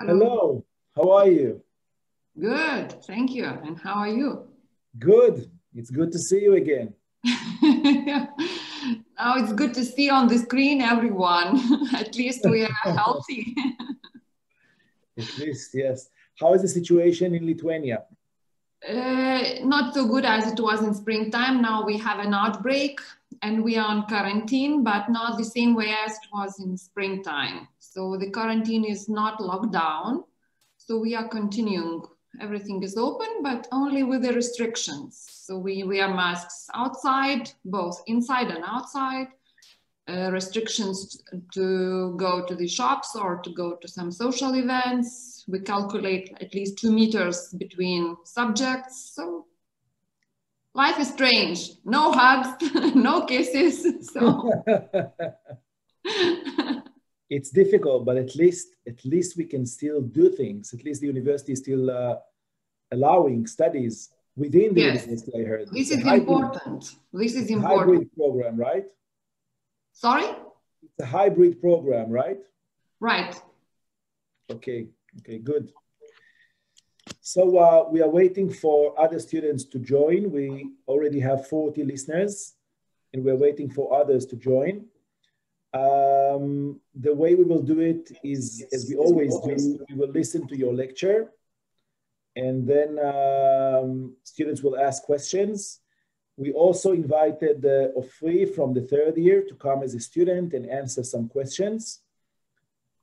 Hello, how are you? Good, thank you. And how are you? Good. It's good to see you again. Now it's good to see on the screen everyone. At least we are healthy. At least, yes. How is the situation in Lithuania? Not so good as it was in springtime. Now we have an outbreak and we are on quarantine, but not the same way as it was in springtime. So the quarantine is not locked down. So we are continuing. Everything is open, but only with the restrictions. So we wear masks outside, both inside and outside. Restrictions to go to the shops or to go to some social events. We calculate at least 2 meters between subjects. So life is strange. No hugs, no kisses. So it's difficult, but at least we can still do things. At least the university is still allowing studies within the university, I heard. This is important. This is important. Hybrid program, right? Sorry? It's a hybrid program, right? Right. Okay, good. So we are waiting for other students to join. We already have 40 listeners and we're waiting for others to join. The way we will do it is, as we always do, we will listen to your lecture and then students will ask questions. We also invited Ofri from the 3rd year to come as a student and answer some questions.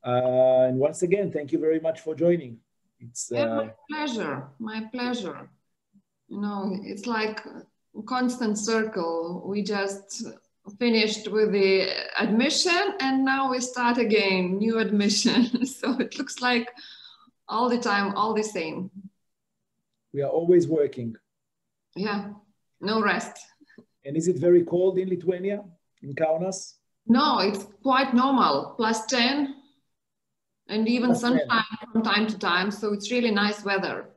And once again, thank you very much for joining. It's my pleasure, my pleasure. You know, it's like a constant circle. We just finished with the admission and now we start again, new admission. So it looks like all the time, all the same. We are always working. Yeah, no rest. And is it very cold in Lithuania, in Kaunas? No, it's quite normal, +10 and even sunshine from time to time. So it's really nice weather.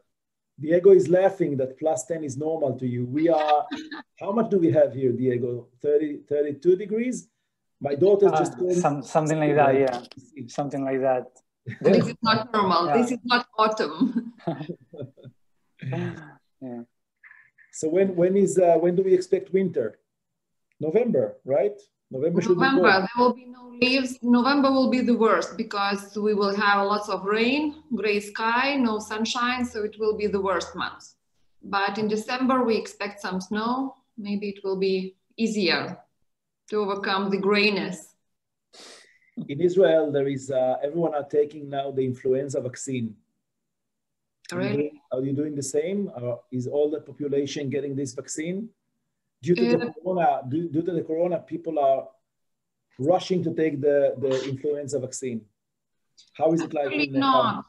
Diego is laughing that +10 is normal to you. We are, how much do we have here, Diego? 32 degrees? My daughter's just something like that, yeah. Something like that. This is not normal. Yeah. This is not autumn. Yeah. So when do we expect winter? November, right? November should be November, there will be no leaves. November will be the worst because we will have lots of rain, gray sky, no sunshine, so it will be the worst month. But in December, we expect some snow. Maybe it will be easier to overcome the grayness. In Israel, there is, everyone are taking now the influenza vaccine. Really? Are you doing the same? Is all the population getting this vaccine? Due to the corona, people are rushing to take the influenza vaccine. How is it like? Not.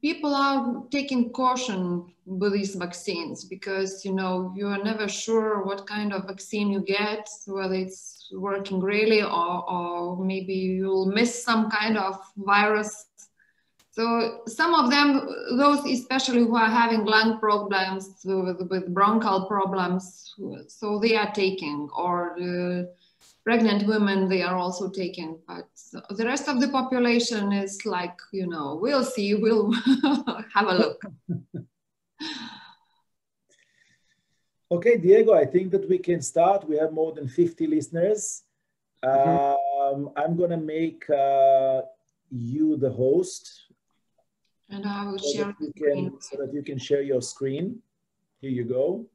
People are taking caution with these vaccines because, you know, you are never sure what kind of vaccine you get, whether it's working really or maybe you'll miss some kind of virus. So some of them, those especially who are having lung problems with bronchial problems, so they are taking, or pregnant women, they are also taking. But the rest of the population is like, you know, we'll see, we'll have a look. Okay, Diego, I think that we can start. We have more than 50 listeners. I'm going to make you the host. And I will share the screen. So that you can share your screen. Here you go.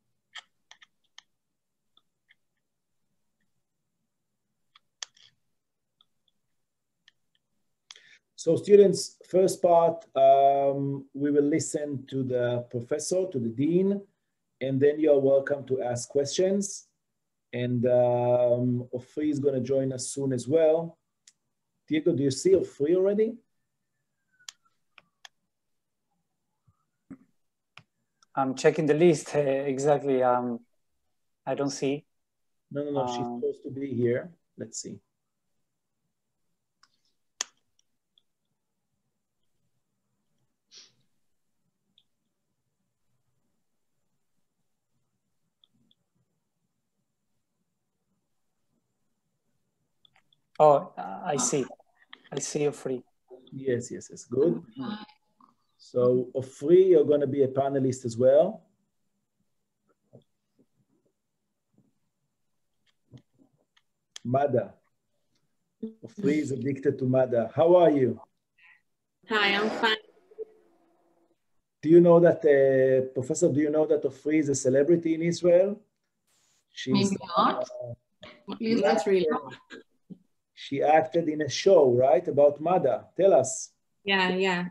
So students, first part, we will listen to the professor, to the dean, and then you are welcome to ask questions. And Ofri is going to join us soon as well. Diego, do you see Ofri already? I'm checking the list exactly. I don't see. No, she's supposed to be here. Let's see. Oh, I see. I see you free. Yes, yes, yes, good. So, Ofri, you're going to be a panelist as well. Mada. Ofri is addicted to Mada. How are you? Hi, I'm fine. Do you know that, Professor, do you know that Ofri is a celebrity in Israel? She's, Maybe not. Not really. She acted in a show, right, about Mada. Tell us. Yeah.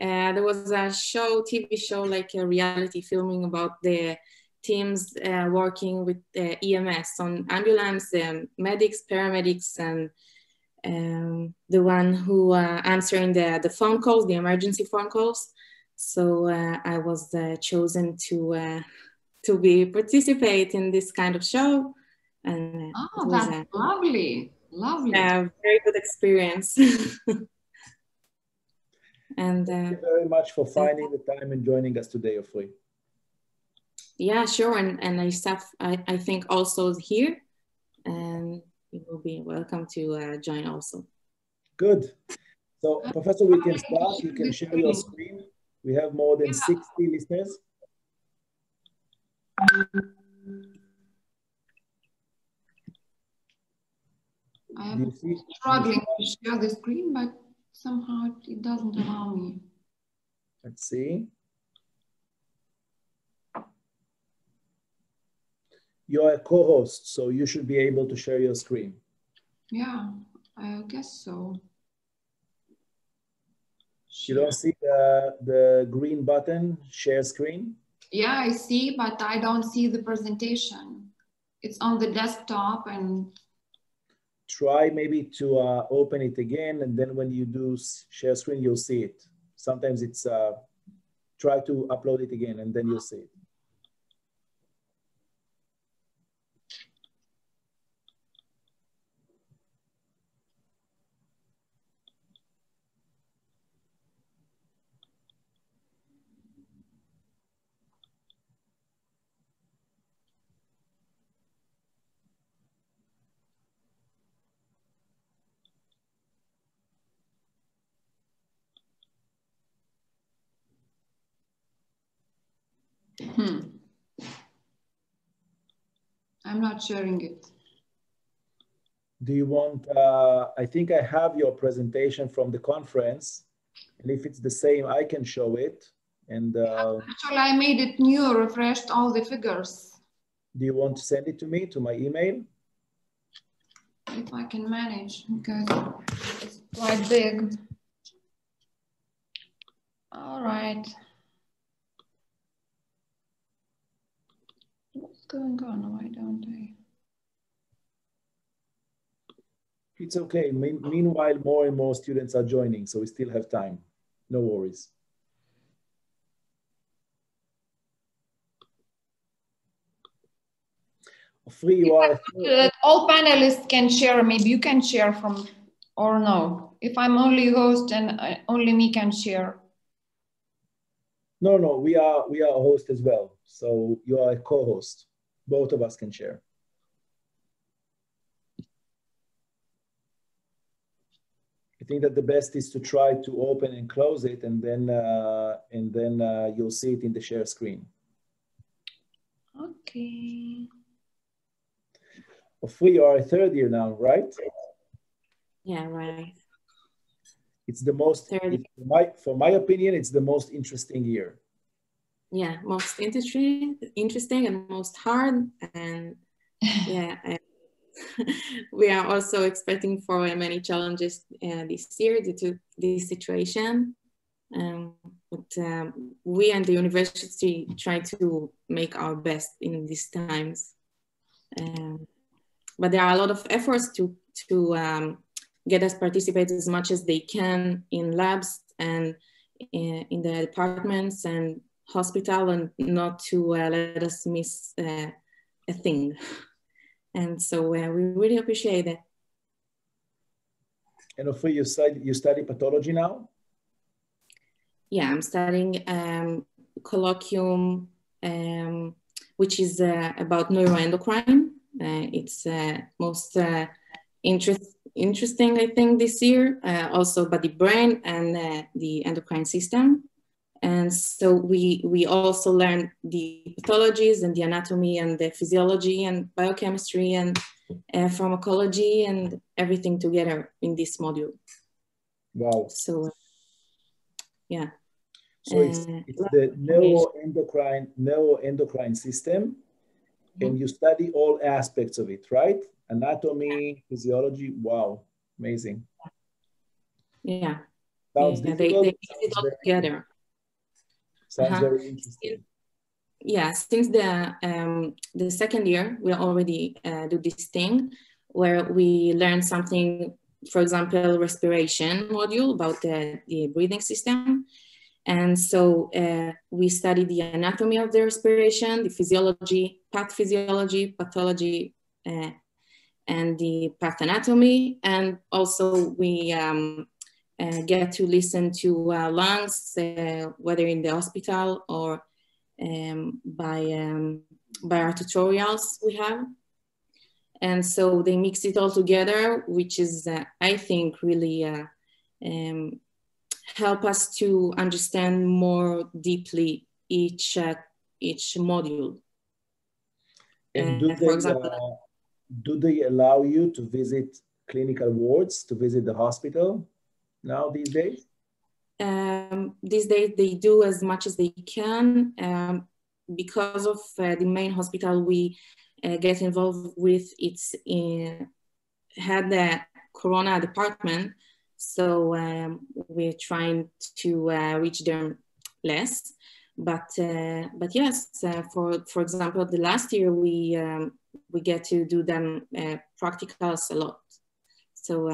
There was a show, TV show, like a reality filming about the teams working with EMS on ambulance, medics, paramedics, and the one who answering the phone calls, the emergency phone calls. So I was chosen to participate in this kind of show. And oh, that's lovely. Lovely. Very good experience. And thank you very much for finding the time and joining us today, Ofri. Yeah, sure. And I think also here, and you will be welcome to join also. Good. So, Professor, we can start. You can share your screen. We have more than 60 listeners. I'm struggling to share the screen, but somehow it doesn't allow me. Let's see. You're a co-host, so you should be able to share your screen. Yeah, I guess so. You don't see the green button, share screen? Yeah, I see, but I don't see the presentation. It's on the desktop and... Try maybe to open it again, and then when you do share screen, you'll see it. Sometimes it's, try to upload it again, and then you'll see it. I'm not sharing it. Do you want, I think I have your presentation from the conference, and if it's the same, I can show it. And actually, I made it new, refreshed all the figures. Do you want to send it to me, to my email? If I can manage, because it's quite big. All right. What's going on? Why don't I? It's okay. Meanwhile, more and more students are joining, so we still have time. No worries. Ofri, you are... All panelists can share. Maybe you can share from, or no. If I'm only host and only me can share. No, we are a host as well. So you are a co-host. Both of us can share. I think that the best is to try to open and close it, and then you'll see it in the share screen. Okay. Ofri, you are a third year now, right? Yeah, right. It's the most, for my opinion, it's the most interesting year. Yeah, most interesting and most hard. And yeah, we are also expecting for many challenges this year due to this situation. But we and the university try to make our best in these times. But there are a lot of efforts to get us participate as much as they can in labs and in the departments and hospital, and not to let us miss a thing. And so we really appreciate it. And Ofri, you study pathology now? Yeah, I'm studying colloquium, which is about neuroendocrine. It's most interesting, I think, this year, also body brain and the endocrine system. And so we also learned the pathologies and the anatomy and the physiology and biochemistry and pharmacology and everything together in this module. Wow. So, yeah. So it's the neuroendocrine system, and you study all aspects of it, right? Anatomy, physiology. Wow, amazing. Yeah. Sounds difficult. They mix it all together. Sounds very interesting. Yeah, since the second year, we already do this thing where we learn something, for example, respiration module about the breathing system. And so we study the anatomy of the respiration, the physiology, pathophysiology, pathology, and the path anatomy. And also we get to listen to lungs, whether in the hospital or by our tutorials we have. And so they mix it all together, which is, I think, really help us to understand more deeply each module. And for example, do they allow you to visit clinical wards, to visit the hospital now these days? These days they do as much as they can. Because of the main hospital we get involved with, had the Corona department, so we're trying to reach them less. But yes, for example, the last year we get to do them practicals a lot. So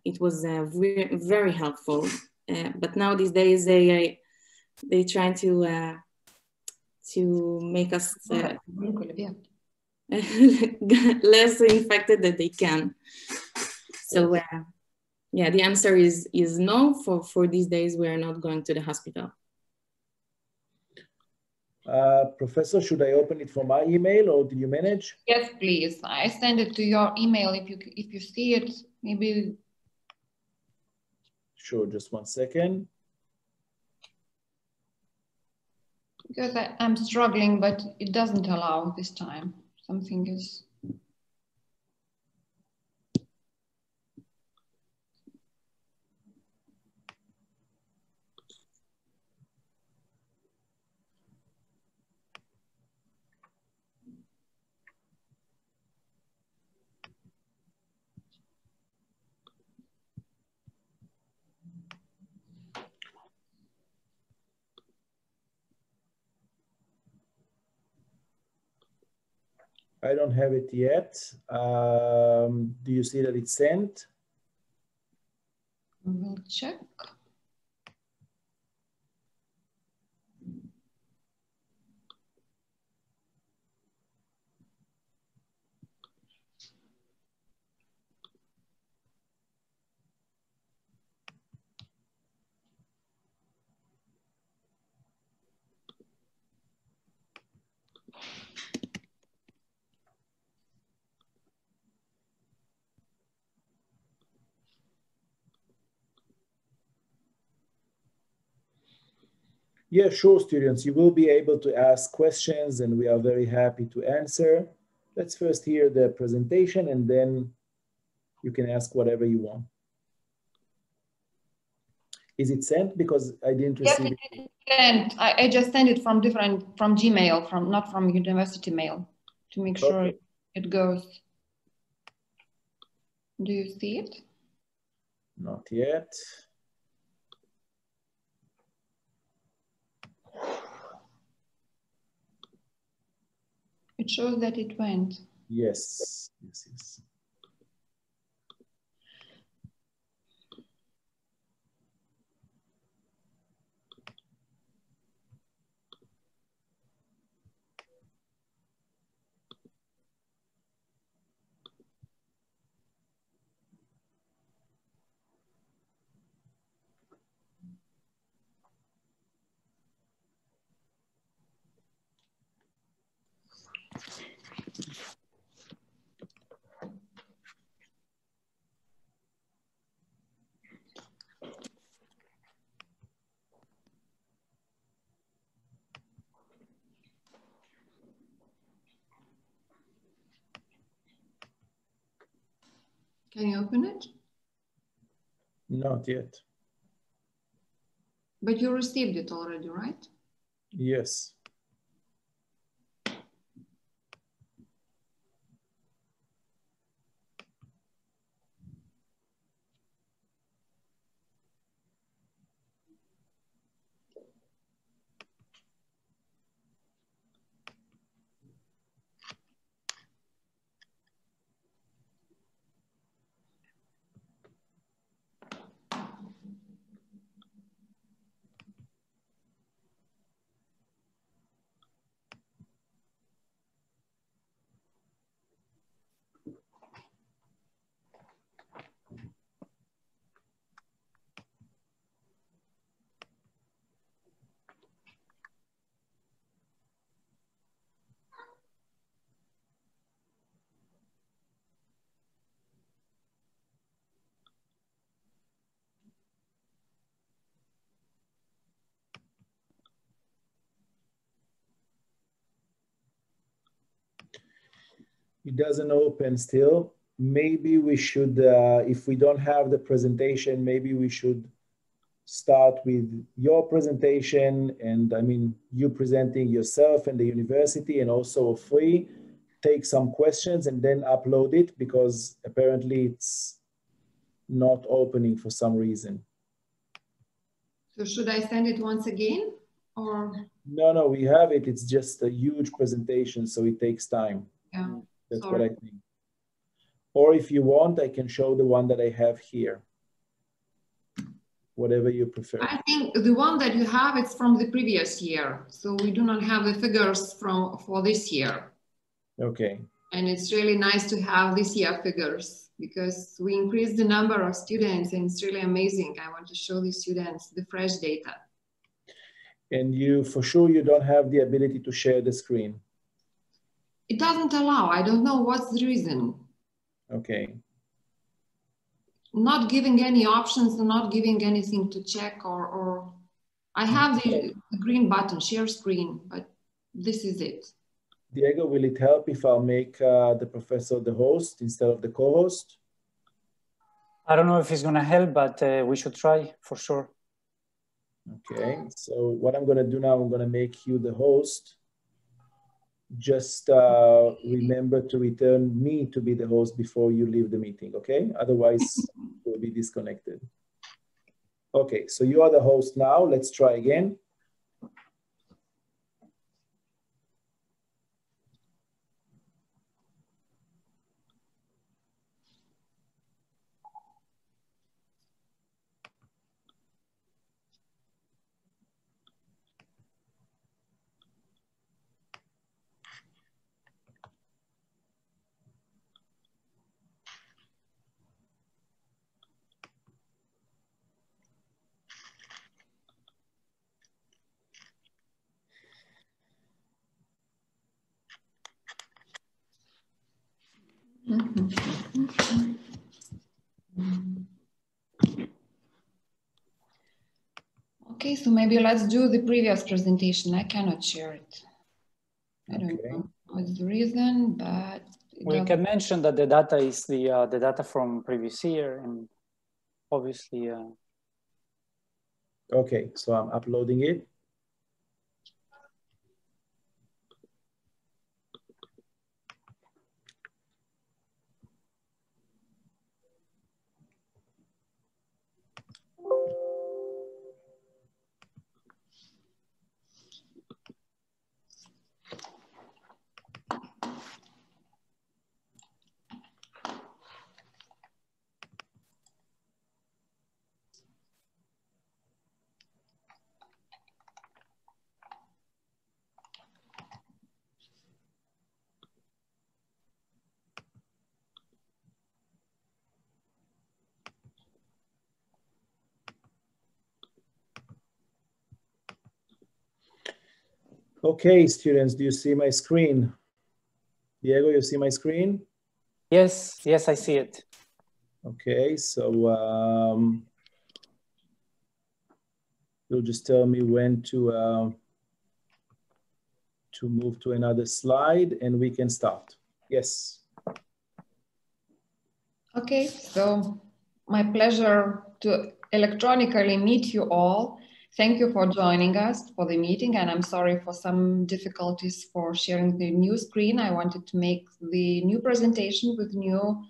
it was very, very helpful. But now these days they try to make us less infected than they can. So yeah, the answer is no. For these days, we are not going to the hospital. Professor, should I open it from my email or do you manage? Yes, please. I send it to your email if you see it. Maybe. Sure, just 1 second. Because I'm struggling, but it doesn't allow this time. Something is. I don't have it yet. Do you see that it's sent? We'll check. Yeah, sure, students. You will be able to ask questions and we are very happy to answer. Let's first hear the presentation and then you can ask whatever you want. Is it sent? Because I didn't receive it. Yes, it is sent. I just sent it from Gmail, not from university mail, to make sure it goes. Do you see it? Not yet. It shows that it went. Yes, yes, yes. Can you open it? Not yet. But you received it already, right? Yes. It doesn't open still. Maybe we should, if we don't have the presentation, maybe we should start with your presentation and I mean, you presenting yourself and the university and also free, take some questions and then upload it because apparently it's not opening for some reason. So should I send it once again or? No, we have it. It's just a huge presentation, so it takes time. Yeah. That's Sorry. what I think. Or if you want, I can show the one that I have here. Whatever you prefer. I think the one that you have, it's from the previous year. So we do not have the figures for this year. Okay. And it's really nice to have this year figures because we increased the number of students and it's really amazing. I want to show the students the fresh data. And you, for sure, you don't have the ability to share the screen. It doesn't allow. I don't know what's the reason. Okay. Not giving any options and not giving anything to check or I have the green button, share screen, but this is it. Diego, will it help if I'll make the professor the host instead of the co-host? I don't know if it's going to help, but we should try for sure. Okay, so what I'm going to do now, I'm going to make you the host. Just remember to return me to be the host before you leave the meeting, okay? Otherwise, we'll be disconnected. Okay, so you are the host now. Let's try again. Okay, so maybe let's do the previous presentation. I cannot share it. I don't know what's the reason, but we can mention that the data is the data from previous year, and obviously. Okay, so I'm uploading it. Okay, students, do you see my screen? Diego, you see my screen? Yes, I see it. Okay, so you'll just tell me when to move to another slide and we can start. Yes. Okay, so my pleasure to electronically meet you all. Thank you for joining us for the meeting, and I'm sorry for some difficulties for sharing the new screen. I wanted to make the new presentation with new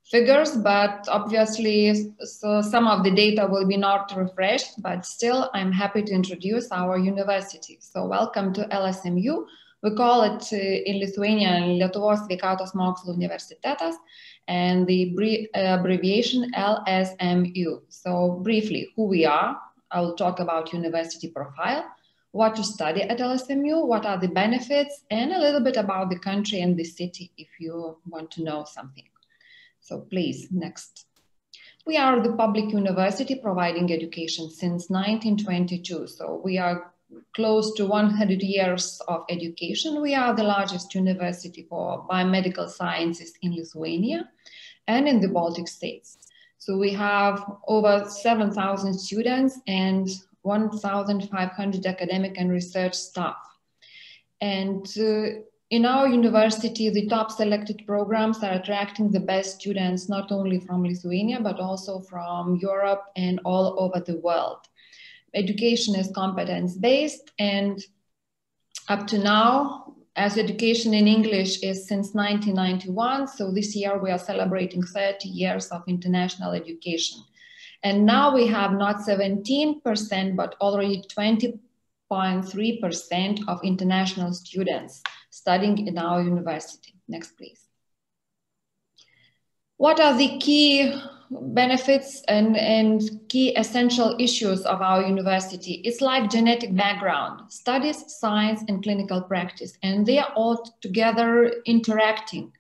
figures, but obviously, so some of the data will be not refreshed, but still I'm happy to introduce our university. So welcome to LSMU. We call it in Lithuanian Lietuvos Sveikatos Mokslų Universitetas, and the abbreviation LSMU. So briefly, who we are, I'll talk about university profile, what to study at LSMU, what are the benefits, and a little bit about the country and the city if you want to know something. So please, next. We are the public university providing education since 1922. So we are close to 100 years of education. We are the largest university for biomedical sciences in Lithuania and in the Baltic states. So we have over 7,000 students and 1,500 academic and research staff. And in our university, the top selected programs are attracting the best students, not only from Lithuania, but also from Europe and all over the world. Education is competence-based, and up to now, as education in English is since 1991, so this year we are celebrating 30 years of international education. And now we have not 17%, but already 20.3% of international students studying in our university. Next, please. What are the key benefits and key essential issues of our university? It's like genetic background, studies, science, and clinical practice, and they are all together interacting.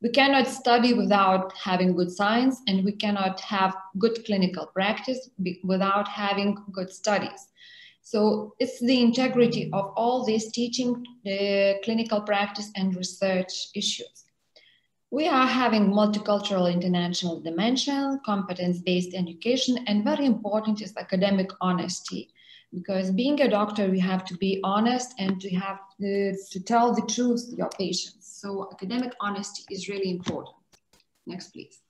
We cannot study without having good science, and we cannot have good clinical practice without having good studies. So it's the integrity of all these teaching, clinical practice, and research issues. We are having multicultural international dimension, competence-based education, and very important is academic honesty. Because being a doctor, you have to be honest and to have to tell the truth to your patients. So academic honesty is really important. Next, please.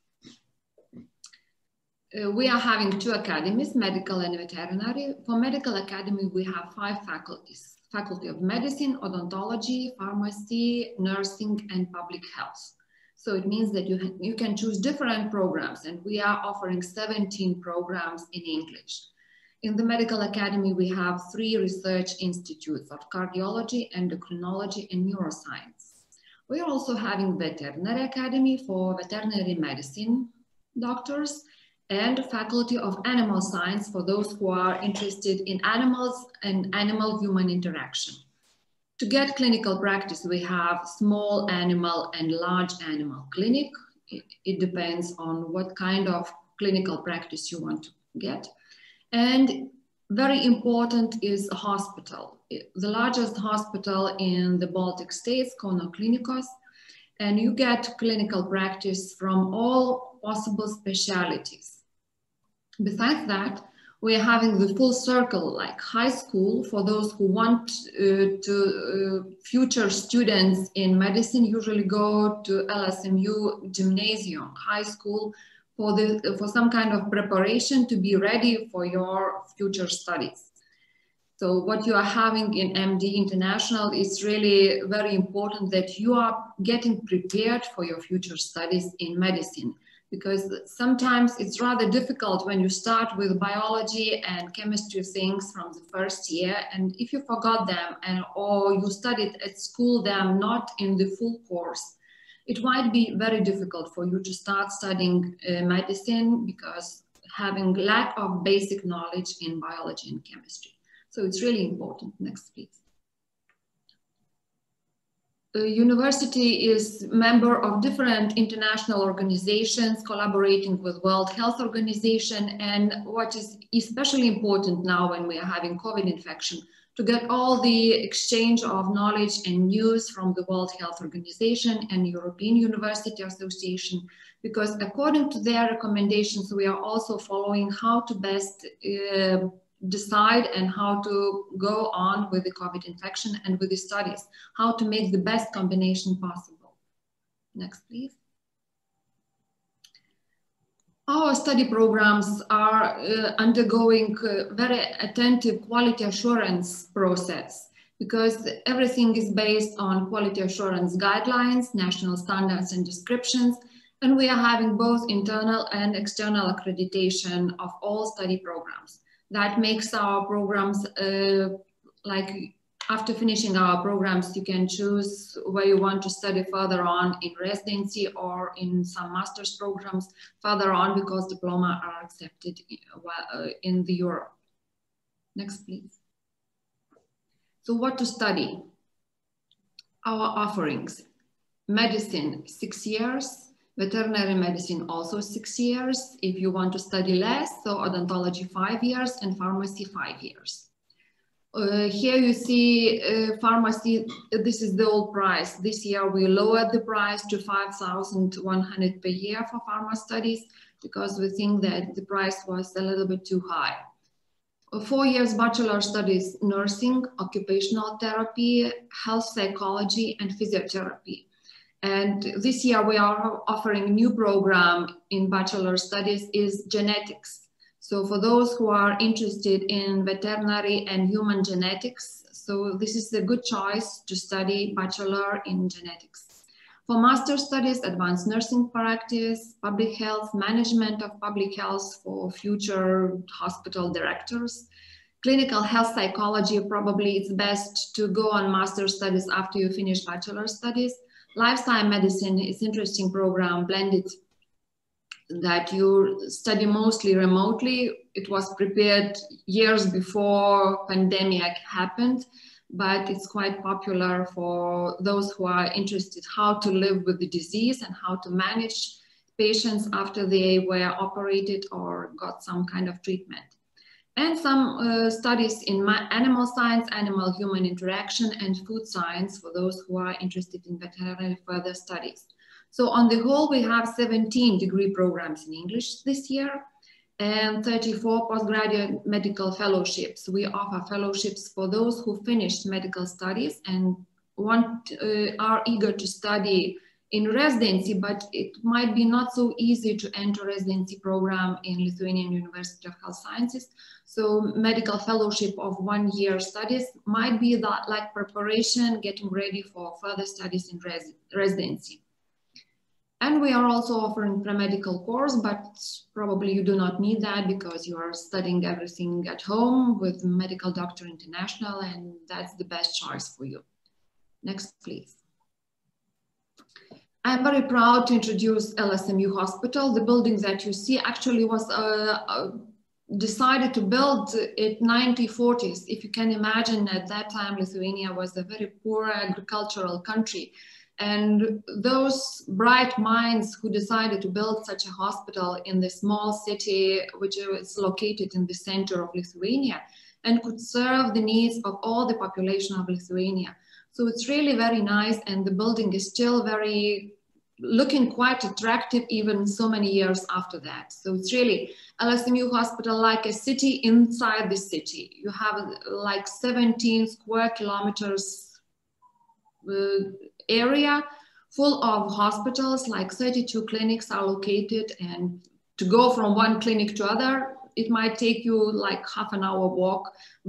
We are having two academies, medical and veterinary. For medical academy, we have 5 faculties. Faculty of Medicine, Odontology, Pharmacy, Nursing, and Public Health. So it means that you can choose different programs, and we are offering 17 programs in English. In the Medical Academy, we have 3 research institutes of cardiology, endocrinology, and neuroscience. We are also having Veterinary Academy for veterinary medicine doctors, and Faculty of Animal Science for those who are interested in animals and animal-human interaction. To get clinical practice, we have small animal and large animal clinic. It depends on what kind of clinical practice you want to get. And very important is a hospital. The largest hospital in the Baltic states, Kauno Klinikos, and you get clinical practice from all possible specialties. Besides that, we are having the full circle, like high school for those who want future students in medicine usually go to LSMU gymnasium, high school for some kind of preparation to be ready for your future studies. So what you are having in MD International is really very important that you are getting prepared for your future studies in medicine. Because sometimes it's rather difficult when you start with biology and chemistry things from the first year, and if you forgot them or you studied at school them not in the full course, it might be very difficult for you to start studying medicine because having lack of basic knowledge in biology and chemistry. So it's really important. Next, please. The university is member of different international organizations collaborating with World Health Organization, and what is especially important now when we are having COVID infection, to get all the exchange of knowledge and news from the World Health Organization and European University Association, because according to their recommendations, we are also following how to best decide and how to go on with the COVID infection and with the studies, how to make the best combination possible. Next, please. our study programs are undergoing very attentive quality assurance process, because everything is based on quality assurance guidelines, national standards and descriptions, and we are having both internal and external accreditation of all study programs. That makes our programs, like after finishing our programs, you can choose where you want to study further on in residency or in some master's programs further on, because diploma are accepted in the Europe. Next, please. So what to study? Our offerings: medicine, 6 years, veterinary medicine also 6 years. If you want to study less, so odontology 5 years, and pharmacy 5 years. Here you see pharmacy, this is the old price. This year we lowered the price to 5,100 per year for pharma studies, because we think that the price was a little bit too high. 4 years bachelor studies: nursing, occupational therapy, health psychology, and physiotherapy. And this year we are offering a new program in bachelor studies is genetics. So for those who are interested in veterinary and human genetics, so this is a good choice to study bachelor in genetics. For master studies, advanced nursing practice, public health, management of public health for future hospital directors, clinical health psychology, probably it's best to go on master studies after you finish bachelor studies. Lifestyle medicine is interesting program, blended, that you study mostly remotely. It was prepared years before pandemic happened, but it's quite popular for those who are interested how to live with the disease and how to manage patients after they were operated or got some kind of treatment. And some studies in animal science, animal-human interaction, and food science for those who are interested in veterinary further studies. So on the whole, we have 17 degree programs in English this year and 34 postgraduate medical fellowships. We offer fellowships for those who finished medical studies and are eager to study in residency, but it might be not so easy to enter residency program in Lithuanian University of Health Sciences. So medical fellowship of 1 year studies might be that like preparation, getting ready for further studies in residency. And we are also offering pre-medical course, but probably you do not need that because you are studying everything at home with Medical Doctor International, and that's the best choice for you. Next, please. I'm very proud to introduce LSMU Hospital. The building that you see actually was decided to build in 1940s. If you can imagine, at that time, Lithuania was a very poor agricultural country. And those bright minds who decided to build such a hospital in the small city, which is located in the center of Lithuania, and could serve the needs of all the population of Lithuania. So it's really very nice, and the building is still very looking quite attractive even so many years after that. So it's really LSMU Hospital like a city inside the city. You have like 17 square kilometers area full of hospitals, like 32 clinics are located, and to go from one clinic to other, it might take you like half an hour walk,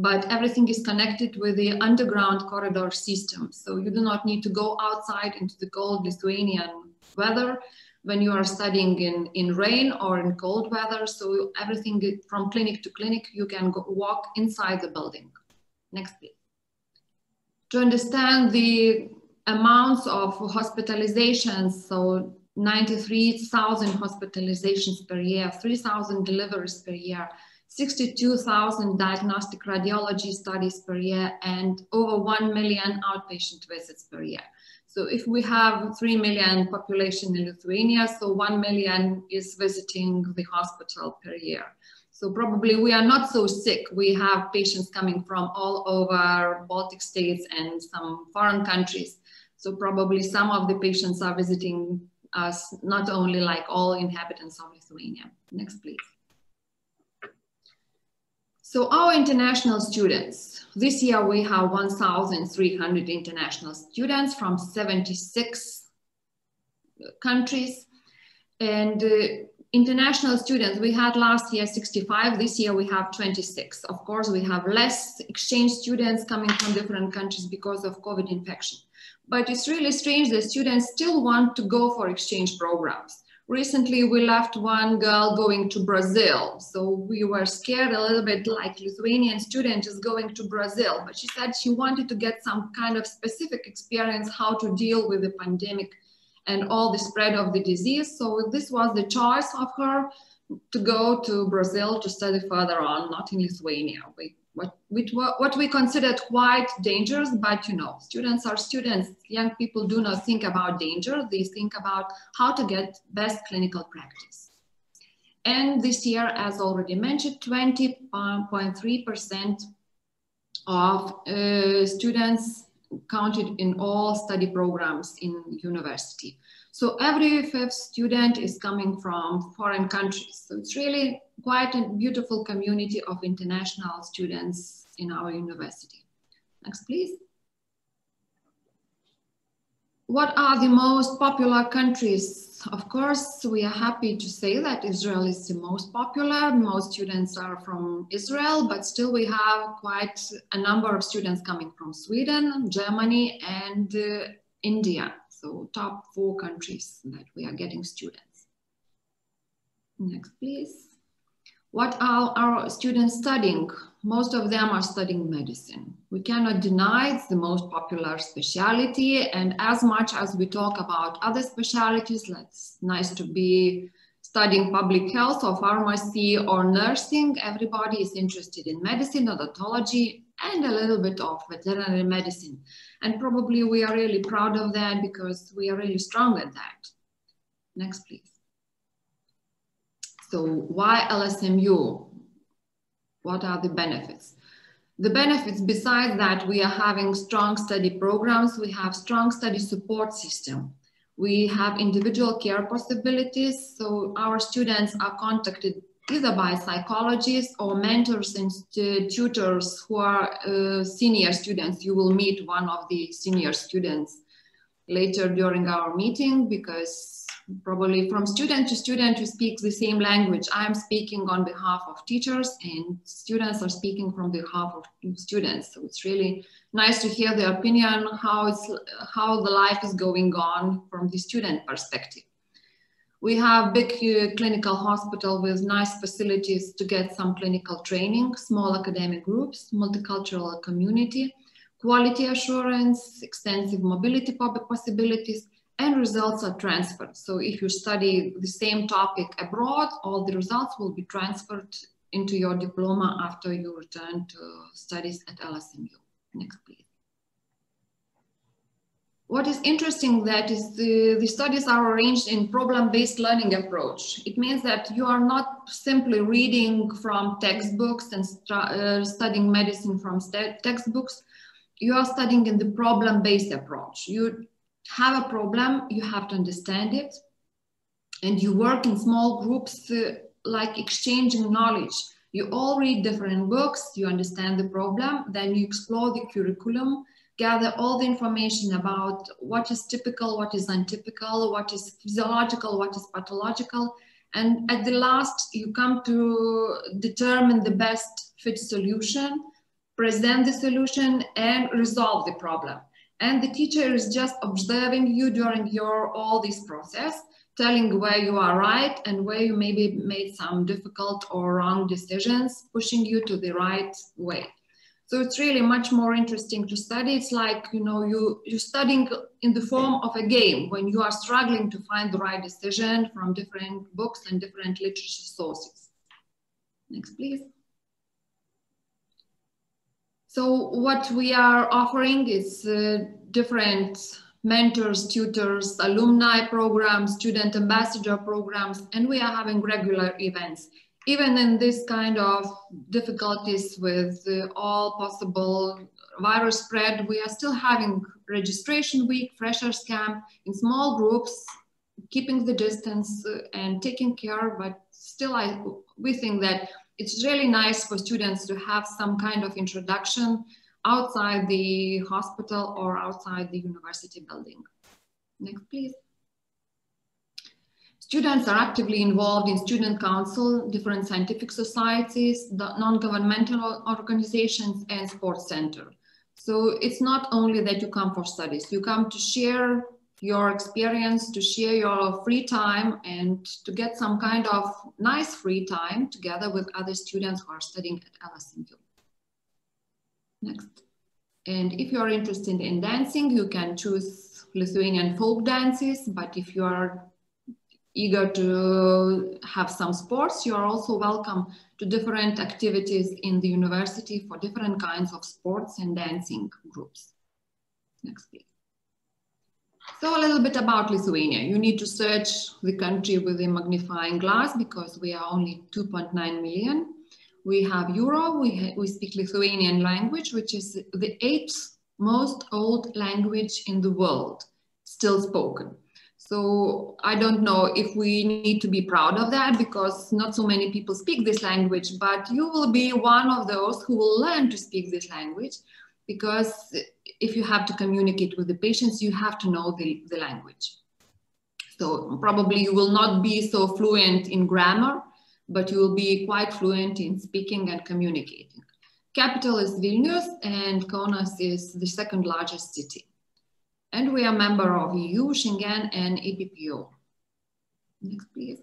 but everything is connected with the underground corridor system. So you do not need to go outside into the cold Lithuanian weather when you are studying in rain or in cold weather. So everything from clinic to clinic, you can go walk inside the building. Next, please. To understand the amounts of hospitalizations, so 93,000 hospitalizations per year, 3,000 deliveries per year, 62,000 diagnostic radiology studies per year, and over 1 million outpatient visits per year. So if we have 3 million population in Lithuania, so 1 million is visiting the hospital per year. So probably we are not so sick. We have patients coming from all over Baltic states and some foreign countries. So probably some of the patients are visiting us, not only like all inhabitants of Lithuania. Next, please. So our international students, this year we have 1,300 international students from 76 countries. And International students, we had last year 65, this year we have 26. Of course, we have less exchange students coming from different countries because of COVID infection. But it's really strange that students still want to go for exchange programs. Recently, we left one girl going to Brazil. So we were scared a little bit, like Lithuanian student is going to Brazil, but she said she wanted to get some kind of specific experience how to deal with the pandemic and all the spread of the disease. So this was the choice of her to go to Brazil to study further on, not in Lithuania. What we considered quite dangerous, but you know, students are students. Young people do not think about danger. They think about how to get best clinical practice. And this year, as already mentioned, 20.3% of students counted in all study programs in university. So every fifth student is coming from foreign countries. So it's really quite a beautiful community of international students in our university. Next, please. What are the most popular countries? Of course, we are happy to say that Israel is the most popular. Most students are from Israel, but still we have quite a number of students coming from Sweden, Germany, and India. So top 4 countries that we are getting students. Next, please. What are our students studying? Most of them are studying medicine. We cannot deny it's the most popular specialty, and as much as we talk about other specialties, it's nice to be studying public health or pharmacy or nursing. Everybody is interested in medicine, odontology, and a little bit of veterinary medicine. And probably we are really proud of that because we are really strong at that. Next, please. So why LSMU? What are the benefits? The benefits, besides that we are having strong study programs, we have strong study support system. We have individual care possibilities. So our students are contacted either by psychologists or mentors and tutors who are senior students. You will meet one of the senior students later during our meeting, because probably from student to student who speaks the same language. I am speaking on behalf of teachers and students are speaking from behalf of students. So it's really nice to hear their opinion, how the life is going on from the student perspective. We have big clinical hospital with nice facilities to get some clinical training, small academic groups, multicultural community, quality assurance, extensive mobility possibilities, and results are transferred. So if you study the same topic abroad, all the results will be transferred into your diploma after you return to studies at LSMU. Next, please. What is interesting that is the studies are arranged in problem-based learning approach. It means that you are not simply reading from textbooks and studying medicine from textbooks. You are studying in the problem-based approach. You have a problem, you have to understand it, and you work in small groups like exchanging knowledge. You all read different books, you understand the problem, then you explore the curriculum, gather all the information about what is typical, what is untypical, what is physiological, what is pathological, and at the last you come to determine the best fit solution, present the solution, and resolve the problem. And the teacher is just observing you during all this process, telling where you are right and where you maybe made some difficult or wrong decisions, pushing you to the right way. So it's really much more interesting to study. It's like, you know, you're studying in the form of a game when you are struggling to find the right decision from different books and different literature sources. Next, please. So what we are offering is different mentors, tutors, alumni programs, student ambassador programs, and we are having regular events. Even in this kind of difficulties with all possible virus spread, we are still having registration week, freshers camp in small groups, keeping the distance and taking care, but still we think that it's really nice for students to have some kind of introduction outside the hospital or outside the university building. Next, please. Students are actively involved in student council, different scientific societies, non-governmental organizations, and sports center. So it's not only that you come for studies, you come to share your experience, to share your free time, and to get some kind of nice free time together with other students who are studying at LSMU. Next. And if you're interested in dancing, you can choose Lithuanian folk dances, but if you are eager to have some sports, you are also welcome to different activities in the university for different kinds of sports and dancing groups. Next, please. So a little bit about Lithuania. You need to search the country with a magnifying glass because we are only 2.9 million. We have Euro, we speak Lithuanian language, which is the 8th most old language in the world, still spoken. So I don't know if we need to be proud of that because not so many people speak this language, but you will be one of those who will learn to speak this language because if you have to communicate with the patients, you have to know the language. So probably you will not be so fluent in grammar, but you will be quite fluent in speaking and communicating. Capital is Vilnius and Kaunas is the second largest city. And we are a member of EU, Schengen, and APPO. Next, please.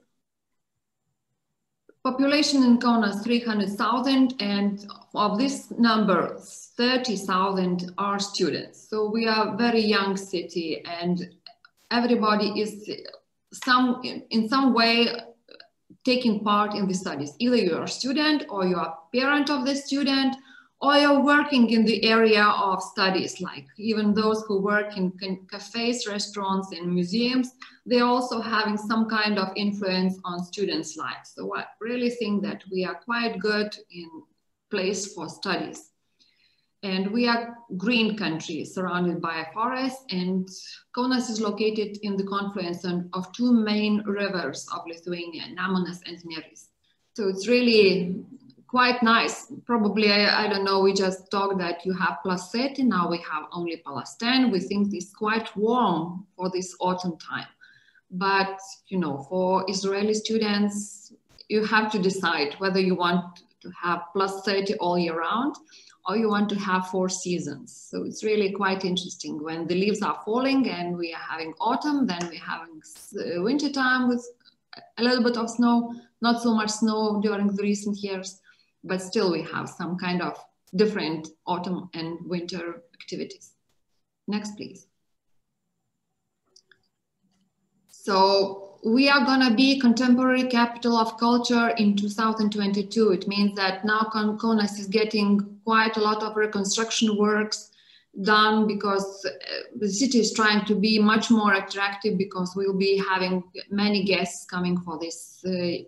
Population in Kaunas 300,000, and of this number, 30,000 are students. So we are a very young city, and everybody is in some way taking part in the studies. Either you're a student, or you're a parent of the student, or you're working in the area of studies, like even those who work in cafes, restaurants, and museums, they're also having some kind of influence on students' lives. So I really think that we are quite good in place for studies. And we are green country surrounded by a forest, and Kaunas is located in the confluence of two main rivers of Lithuania, Nemunas and Neris. So it's really quite nice. Probably, I don't know, we just talked that you have +30, now we have only +10. We think it's quite warm for this autumn time. But, you know, for Israeli students, you have to decide whether you want to have +30 all year round, or you want to have 4 seasons. So it's really quite interesting. When the leaves are falling and we are having autumn, then we're having winter time with a little bit of snow, not so much snow during the recent years, but still we have some kind of different autumn and winter activities. Next, please. So we are gonna be contemporary capital of culture in 2022. It means that now Kaunas is getting quite a lot of reconstruction works done because the city is trying to be much more attractive because we'll be having many guests coming for this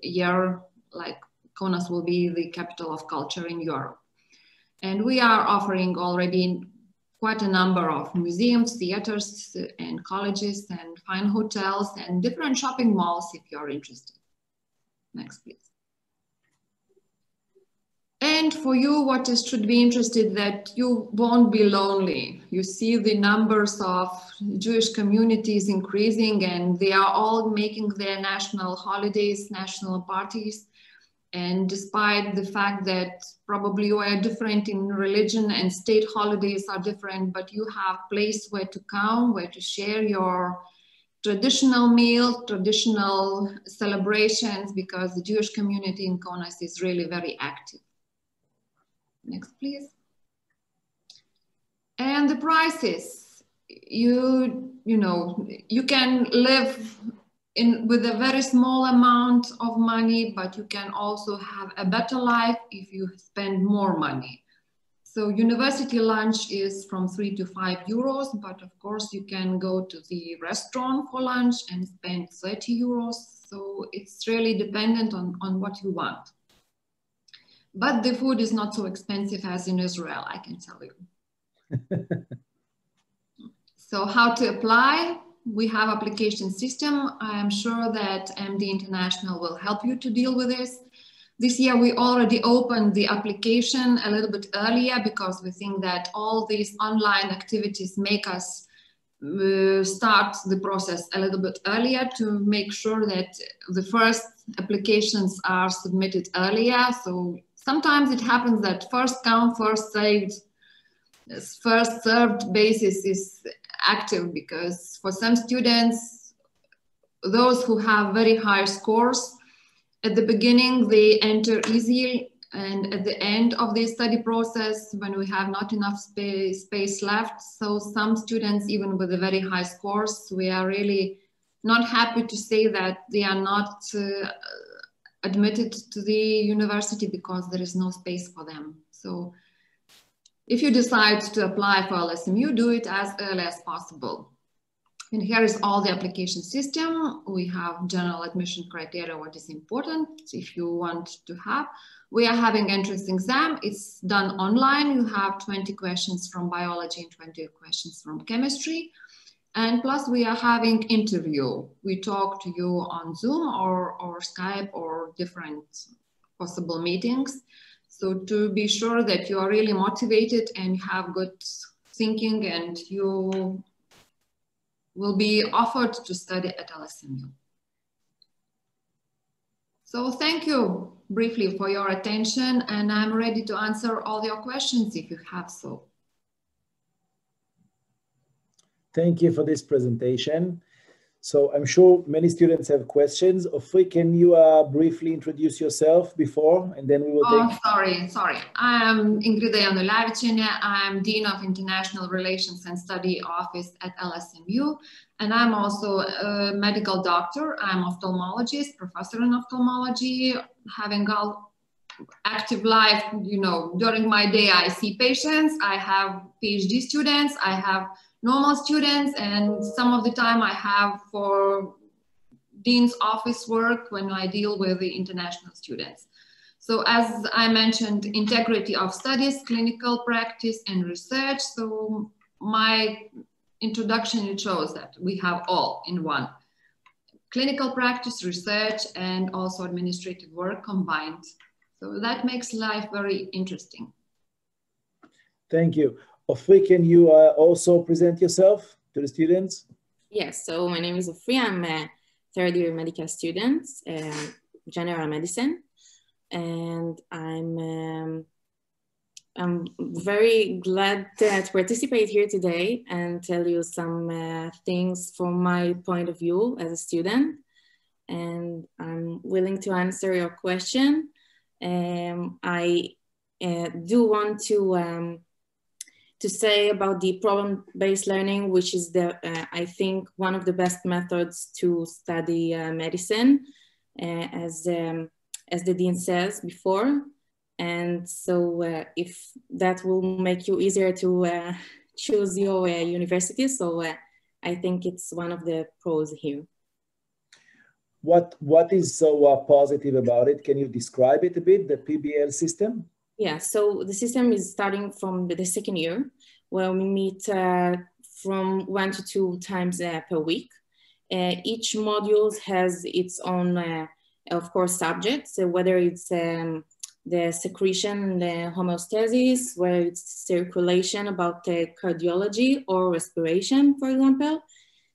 year, like Kaunas will be the capital of culture in Europe. And we are offering already quite a number of museums, theaters, and colleges, and fine hotels, and different shopping malls if you're interested. Next, please. And for you, what should be interested that you won't be lonely. You see the numbers of Jewish communities increasing, and they are all making their national holidays, national parties. And despite the fact that probably you are different in religion and state holidays are different, but you have a place where to come, where to share your traditional meal, traditional celebrations, because the Jewish community in Kaunas is really very active. Next, please. And the prices, you know, you can live with a very small amount of money, but you can also have a better life if you spend more money. So university lunch is from 3 to 5 euros, but of course you can go to the restaurant for lunch and spend 30 euros. So it's really dependent on what you want. But the food is not so expensive as in Israel, I can tell you. So how to apply? We have application system. I am sure that MD International will help you to deal with this. This year, we already opened the application a little bit earlier because we think that all these online activities make us start the process a little bit earlier to make sure that the first applications are submitted earlier. So sometimes it happens that first come, first served, first served basis is active, because for some students, those who have very high scores, at the beginning they enter easily, and at the end of the study process, when we have not enough space left, so some students, even with the very high scores, we are really not happy to say that they are not admitted to the university because there is no space for them. So if you decide to apply for LSMU, do it as early as possible. And here is all the application system. We have general admission criteria, what is important if you want to have. We are having entrance exam. It's done online. You have 20 questions from biology and 20 questions from chemistry. And plus we are having interview. We talk to you on Zoom or Skype or different possible meetings. So to be sure that you are really motivated and have good thinking, and you will be offered to study at LSMU. So thank you briefly for your attention, and I'm ready to answer all your questions if you have so. Thank you for this presentation. So I'm sure many students have questions. Ofri, can you briefly introduce yourself before, and then we will take... Sorry. I'm Ingrida Янолевичене. I'm Dean of International Relations and Study Office at LSMU. And I'm also a medical doctor. I'm ophthalmologist, professor in ophthalmology, having all active life, during my day I see patients, I have PhD students, I have normal students, and some of the time I have for dean's office work when I deal with the international students. So as I mentioned, integrity of studies, clinical practice and research. So my introduction, it shows that we have all in one. Clinical practice, research, and also administrative work combined. So that makes life very interesting. Thank you. Ofri, can you also present yourself to the students? Yes, so my name is Ofri. I'm a third year medical student, general medicine, and I'm very glad to participate here today and tell you some things from my point of view as a student, and I'm willing to answer your question. I do want to say about the problem-based learning, which is I think one of the best methods to study medicine, as the dean says before. And so if that will make you easier to choose your university, so I think it's one of the pros here. What is so positive about it? Can you describe it a bit, the Pbl system? Yeah, so the system is starting from the second year, where we meet from 1 to 2 times per week. Each module has its own, of course, subjects, so whether it's the secretion, the homeostasis, whether it's circulation about cardiology or respiration, for example.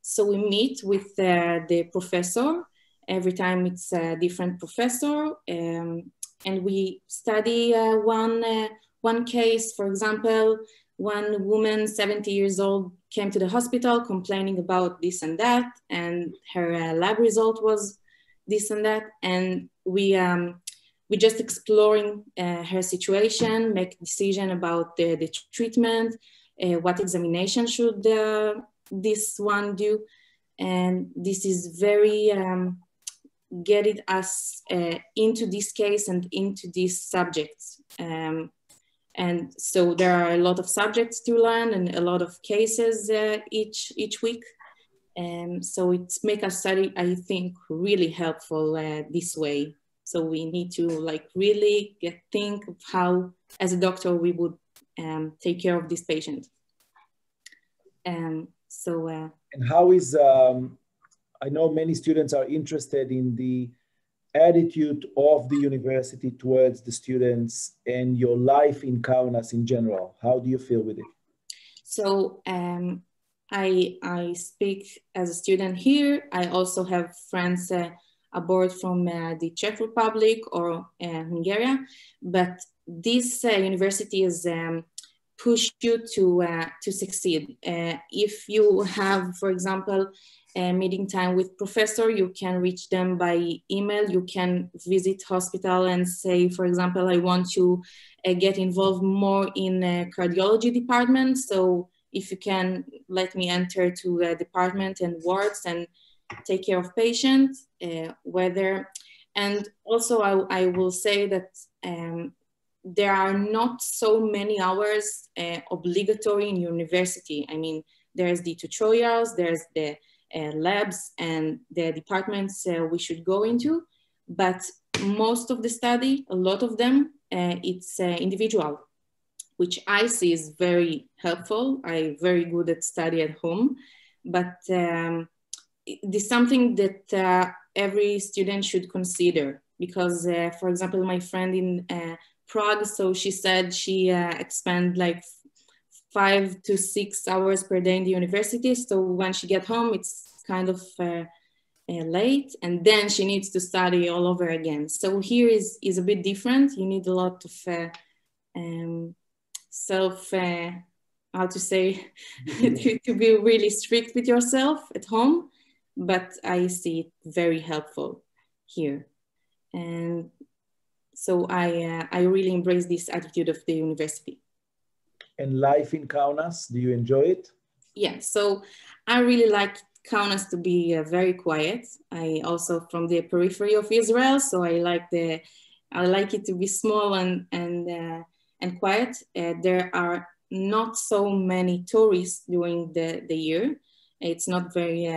So we meet with the professor. Every time it's a different professor. And we study one case. For example, one woman, 70 years old, came to the hospital complaining about this and that, and her lab result was this and that. And we just exploring her situation, make a decision about the treatment, what examination should this one do. And this is very, getting us into this case and into these subjects. And so there are a lot of subjects to learn and a lot of cases each week. So it's make us study, I think, really helpful this way. So we need to really think of how, as a doctor, we would take care of this patient. And how is, I know many students are interested in the attitude of the university towards the students and your life in Kaunas in general. How do you feel with it? So I speak as a student here. I also have friends abroad from the Czech Republic or Hungary, but this university is push you to succeed. If you have, for example, a meeting time with professor, you can reach them by email. You can visit hospital and say, for example, I want to get involved more in cardiology department. So if you can let me enter to a department and wards and take care of patients, and also I will say that there are not so many hours obligatory in university. I mean, there's the tutorials, there's the labs and the departments we should go into, but most of the study, a lot of them, it's individual, which I see is very helpful. I'm very good at study at home, but it is something that every student should consider because, for example, my friend in Prague, so she said she expend like 5 to 6 hours per day in the university. So when she gets home, it's kind of late, and then she needs to study all over again. So here is a bit different. You need a lot of how to say, to be really strict with yourself at home, but I see it very helpful here. And so I really embrace this attitude of the university. And life in Kaunas, do you enjoy it? Yeah, so I really like Kaunas to be very quiet. I also from the periphery of Israel, so I like it to be small and quiet. There are not so many tourists during the year. It's not very,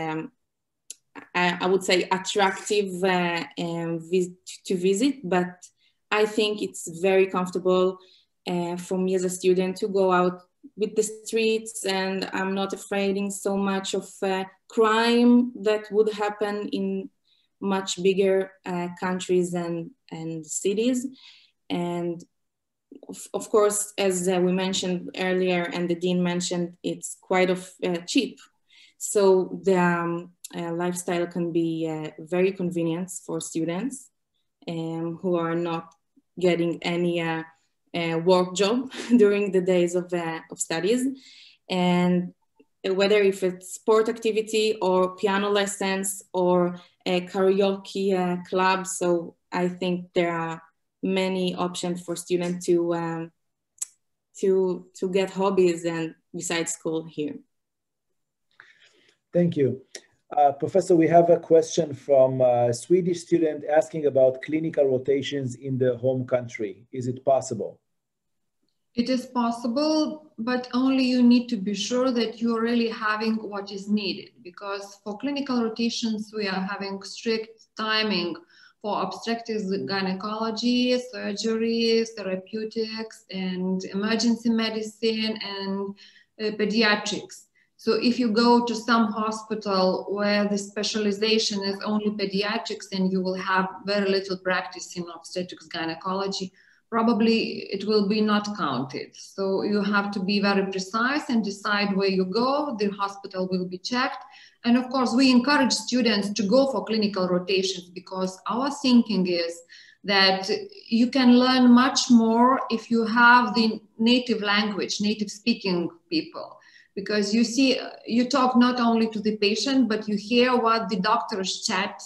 I would say, attractive to visit, but I think it's very comfortable for me as a student to go out with the streets, and I'm not afraid so much of crime that would happen in much bigger countries and cities. And of course, as we mentioned earlier, and the dean mentioned, it's quite cheap. So the lifestyle can be very convenient for students who are not getting any work job during the days of studies. And whether if it's sport activity or piano lessons or a karaoke club. So I think there are many options for students to get hobbies and besides school here. Thank you. Professor, we have a question from a Swedish student asking about clinical rotations in the home country. Is it possible? It is possible, but only you need to be sure that you're really having what is needed, because for clinical rotations, we are having strict timing for obstetrics, gynecology, surgery, therapeutics, and emergency medicine, and pediatrics. So if you go to some hospital where the specialization is only pediatrics and you will have very little practice in obstetrics, gynecology, probably it will be not counted. So you have to be very precise and decide where you go. The hospital will be checked. And of course, we encourage students to go for clinical rotations because our thinking is that you can learn much more if you have the native language, native speaking people. Because you see, you talk not only to the patient, but you hear what the doctors chat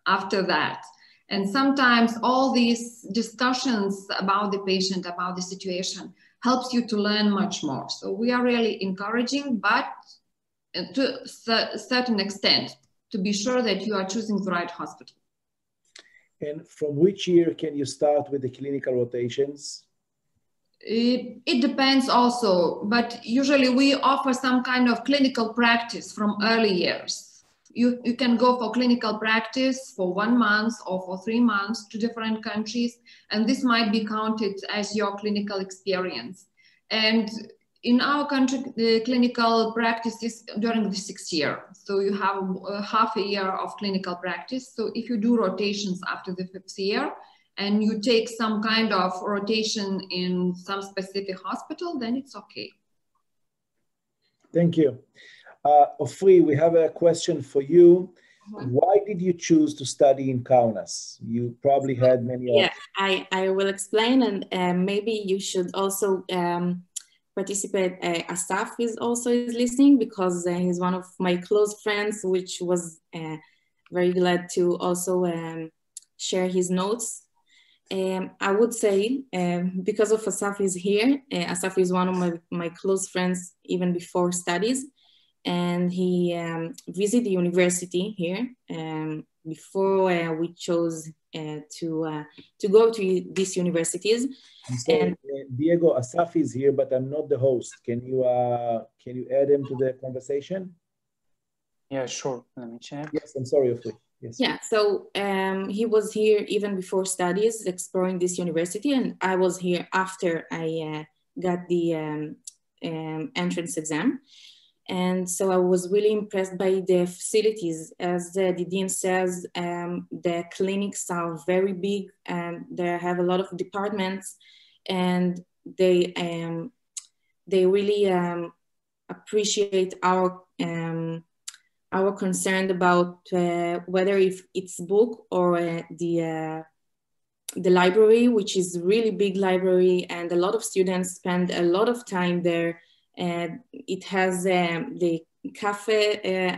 after that. And sometimes all these discussions about the patient, about the situation, helps you to learn much more. So we are really encouraging, but to a certain extent, to be sure that you are choosing the right hospital. And from which year can you start with the clinical rotations? It depends also, but usually we offer some kind of clinical practice from early years. You can go for clinical practice for 1 month or for 3 months to different countries, and this might be counted as your clinical experience. And in our country, the clinical practice is during the 6th year. So you have half a year of clinical practice. So if you do rotations after the 5th year, and you take some kind of rotation in some specific hospital, then it's okay. Thank you. Ofri, we have a question for you. Why did you choose to study in Kaunas? You probably had many options. Yeah, I will explain, and maybe you should also participate. Asaf is listening because he's one of my close friends, which was very glad to also share his notes. I would say because of Asaf is here, Asaf is one of my close friends even before studies. And he visited the university here before we chose to go to these universities. So, Diego, Asaf is here, but I'm not the host. Can you add him to the conversation? Yeah, sure. Let me check. Yes, I'm sorry, Ofri. Yes. Yeah, so he was here even before studies, exploring this university, and I was here after I got the entrance exam. And so I was really impressed by the facilities. As the dean says, the clinics are very big and they have a lot of departments, and they really appreciate our concern about whether if it's book or the library, which is a really big library, and a lot of students spend a lot of time there. It has the cafe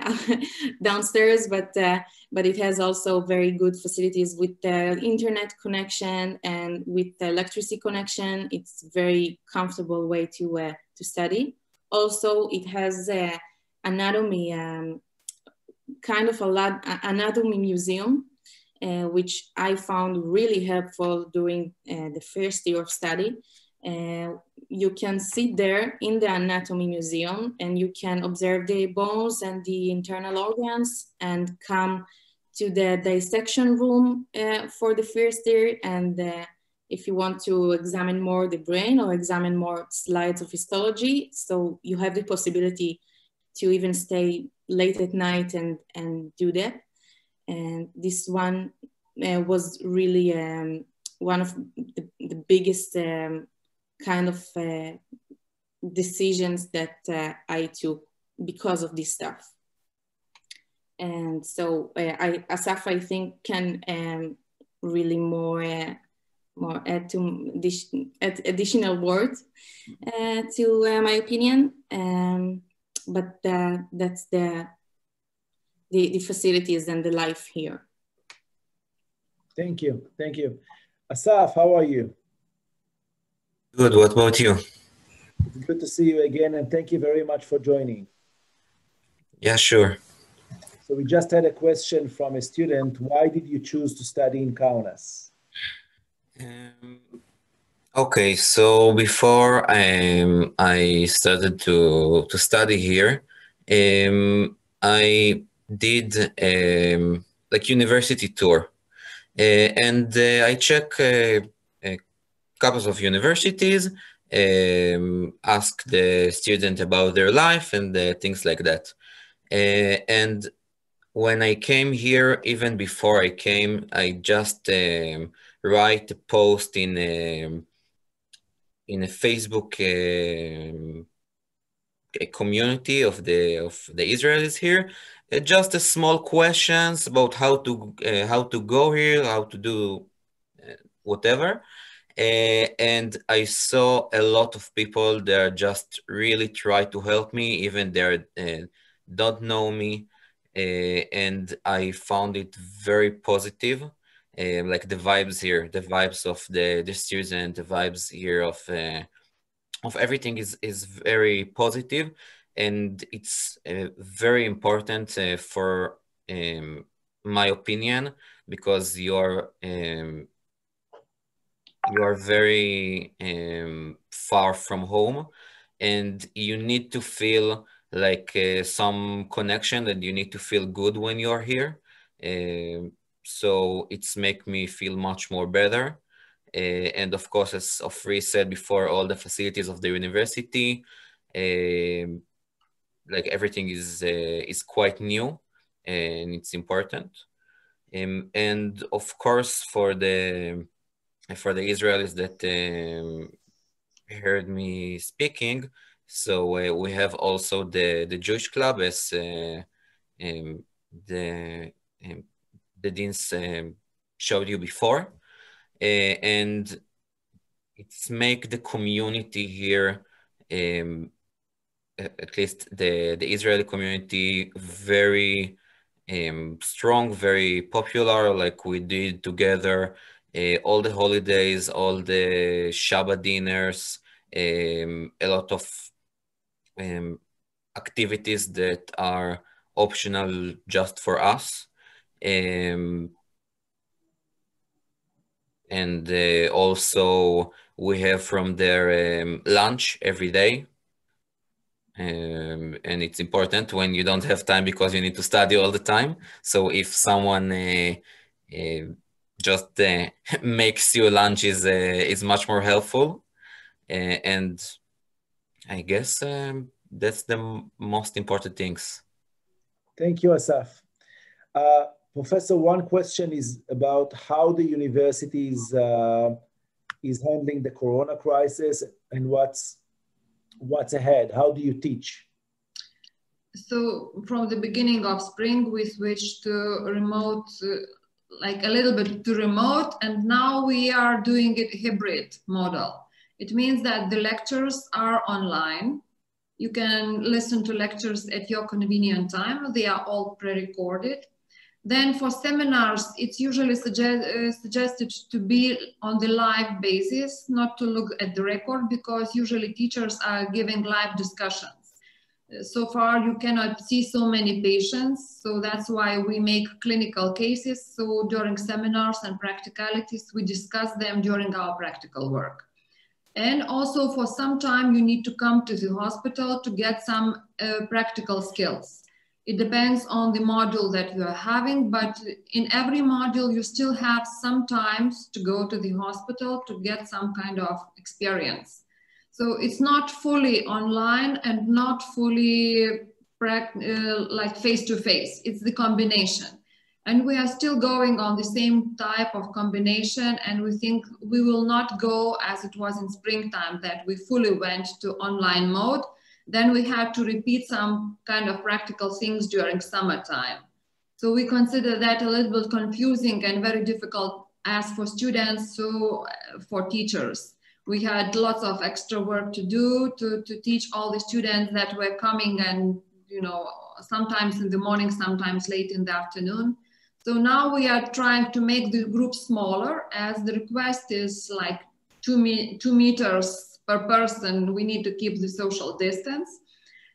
downstairs, but it has also very good facilities with the internet connection and with the electricity connection. It's a very comfortable way to study. Also, it has anatomy, kind of anatomy museum, which I found really helpful during the first year of study. You can sit there in the anatomy museum and you can observe the bones and the internal organs and come to the dissection room for the first year. And if you want to examine more the brain or examine more slides of histology, so you have the possibility to even stay late at night and do that. And this one was really one of the biggest kind of decisions that I took because of this stuff. And so Asaf, I think, can really more add to additional words to my opinion. But that's the facilities and the life here. Thank you. Thank you. Asaf, how are you? Good. What about you? It's good to see you again, and thank you very much for joining. Yeah, sure. So we just had a question from a student. Why did you choose to study in Kaunas? Okay, so before I started to study here, I did like university tour, and I check couple of universities, ask the student about their life and things like that. And when I came here, even before I came, I just write a post in a Facebook a community of the Israelis here. Just a small questions about how to go here, how to do whatever. And I saw a lot of people that just really try to help me, even they don't know me. And I found it very positive, like the vibes here, the vibes of the student, the vibes here of everything is very positive, and it's very important for my opinion, because you're very far from home, and you need to feel like some connection, and you need to feel good when you're here. So it's make me feel much more better. And of course, as Ofri said before, all the facilities of the university, like everything is quite new, and it's important. And of course, for the Israelis that heard me speaking, So we have also the Jewish club, as the deans showed you before, and it's make the community here, at least the Israeli community, very strong, very popular. Like we did together all the holidays, all the Shabbat dinners, a lot of activities that are optional just for us. And also we have from there lunch every day. And it's important when you don't have time because you need to study all the time. So if someone just makes you lunch is much more helpful. And I guess that's the most important things. Thank you, Asaf. Professor, one question is about how the university is handling the Corona crisis and what's ahead. How do you teach? So from the beginning of spring, we switched to remote, like a little bit to remote, and now we are doing it hybrid model. It means that the lectures are online. You can listen to lectures at your convenient time. They are all pre-recorded. Then for seminars, it's usually suggested to be on the live basis, not to look at the record, because usually teachers are giving live discussions. So far, you cannot see so many patients, so that's why we make clinical cases. So during seminars and practicalities, we discuss them during our practical work. And also for some time, you need to come to the hospital to get some practical skills. It depends on the module that you are having, but in every module, you still have some times to go to the hospital to get some kind of experience. So it's not fully online and not fully like face-to-face. It's the combination. And we are still going on the same type of combination, and we think we will not go as it was in springtime, that we fully went to online mode. Then we had to repeat some kind of practical things during summertime. So we consider that a little bit confusing and very difficult as for students, so for teachers. We had lots of extra work to do to teach all the students that were coming, and sometimes in the morning, sometimes late in the afternoon. So now we are trying to make the group smaller, as the request is like 2 meters per person. We need to keep the social distance.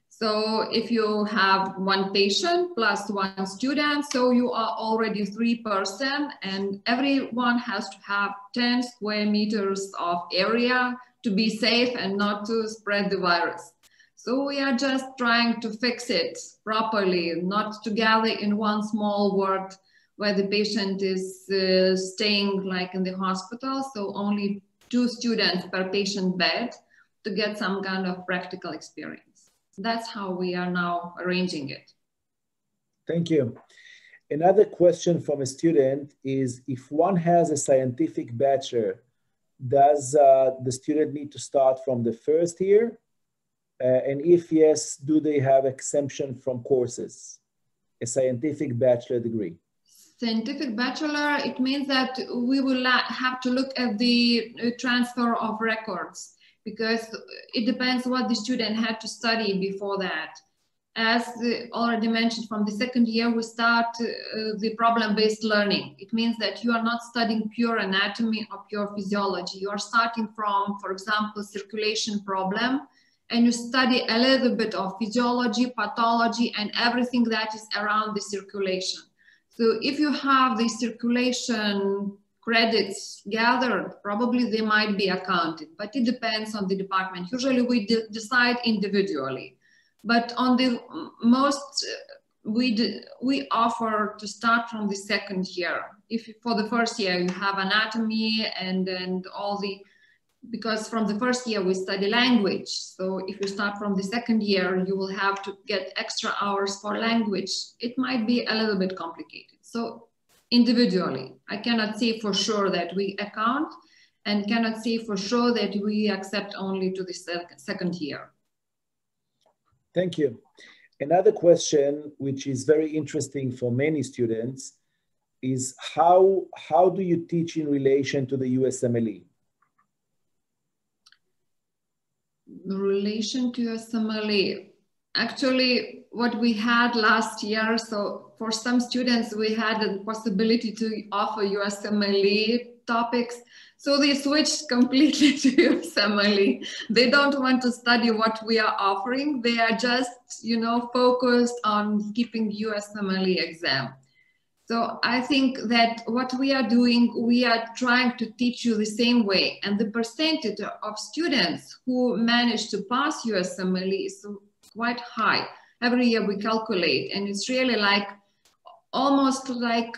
So if you have one patient plus one student, so you are already 3 persons, and everyone has to have 10 square meters of area to be safe and not to spread the virus. So we are just trying to fix it properly, not to gather in one small ward where the patient is staying like in the hospital. So only 2 students per patient bed to get some kind of practical experience. That's how we are now arranging it. Thank you. Another question from a student is, if one has a scientific bachelor, does the student need to start from the first year? And if yes, do they have exemption from courses? A scientific bachelor degree. Scientific bachelor, it means that we will have to look at the transfer of records, because it depends what the student had to study before that. As already mentioned, from the second year, we start the problem-based learning. It means that you are not studying pure anatomy or pure physiology. You are starting from, for example, circulation problem, and you study a little bit of physiology, pathology, and everything that is around the circulation. So if you have the circulation credits gathered, probably they might be accounted, but it depends on the department. Usually we decide individually, but on the most, we offer to start from the second year. If for the first year you have anatomy and all the, because from the first year we study language. So if you start from the second year, you will have to get extra hours for language. It might be a little bit complicated. So individually, I cannot say for sure that we account, and cannot say for sure that we accept only to the second year. Thank you. Another question, which is very interesting for many students, is how do you teach in relation to the USMLE? In relation to USMLE, actually what we had last year, so for some students we had the possibility to offer USMLE topics, so they switched completely to USMLE. They don't want to study what we are offering, they are just, you know, focused on keeping USMLE exam. So I think that what we are doing, we are trying to teach you the same way, and the percentage of students who manage to pass USMLE is quite high. Every year we calculate, and it's really like almost like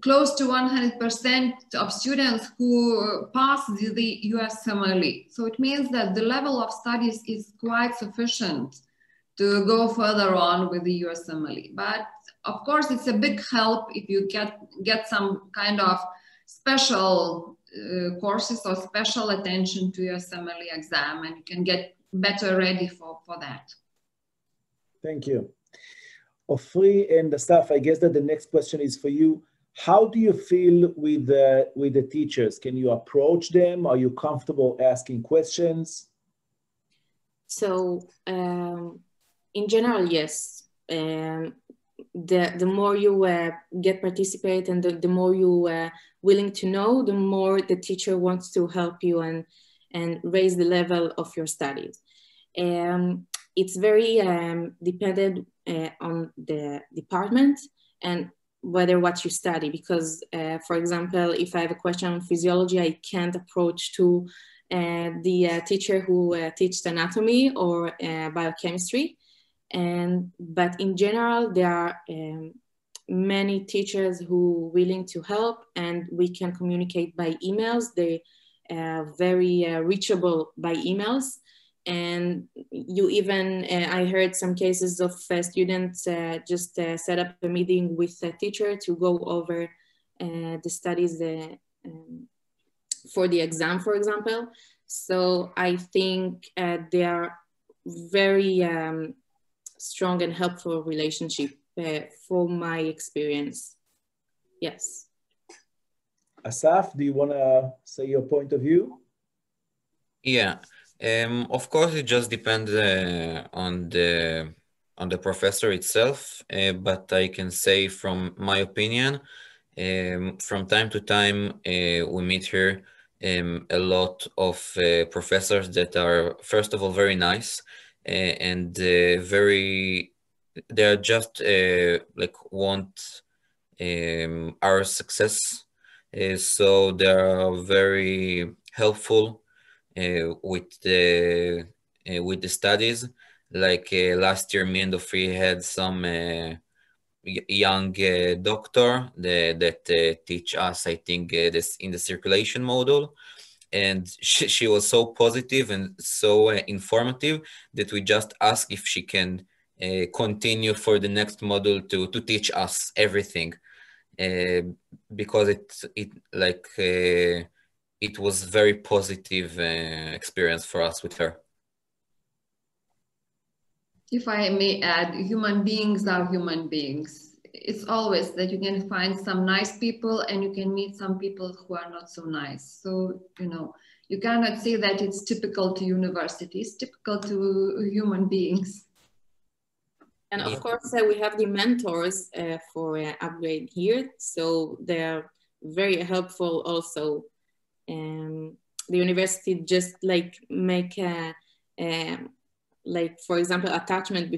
close to 100% of students who pass the USMLE. So it means that the level of studies is quite sufficient to go further on with the USMLE. But of course, it's a big help if you get some kind of special courses or special attention to USMLE exam, and you can get better ready for that. Thank you. Ofri and Asaf, I guess that the next question is for you. How do you feel with the teachers? Can you approach them? Are you comfortable asking questions? So in general, yes. The more you get participate and the more you willing to know, the more the teacher wants to help you and raise the level of your studies. It's very dependent on the department and whether what you study, because for example, if I have a question on physiology, I can't approach to the teacher who teaches anatomy or biochemistry. But in general, there are many teachers who are willing to help, and we can communicate by emails. They are very reachable by emails. And you even, I heard some cases of students just set up a meeting with a teacher to go over the studies for the exam, for example. So I think they are very strong and helpful relationship from my experience. Yes. Asaf, do you want to say your point of view? Yeah. Of course, it just depends on the professor itself, but I can say from my opinion, from time to time, we meet here a lot of professors that are, first of all, very nice, and they are just like want our success. So they are very helpful with the studies. Like last year, me and Ofri had some young doctor that teach us, I think, this in the circulation module, and she was so positive and so informative that we just asked if she can continue for the next module to teach us everything, because it was very positive experience for us with her. If I may add, human beings are human beings. It's always that you can find some nice people and you can meet some people who are not so nice. So, you know, you cannot say that it's typical to universities, typical to human beings. And of course, we have the mentors for upgrade here. So they're very helpful also. The university just like make like, for example, attachment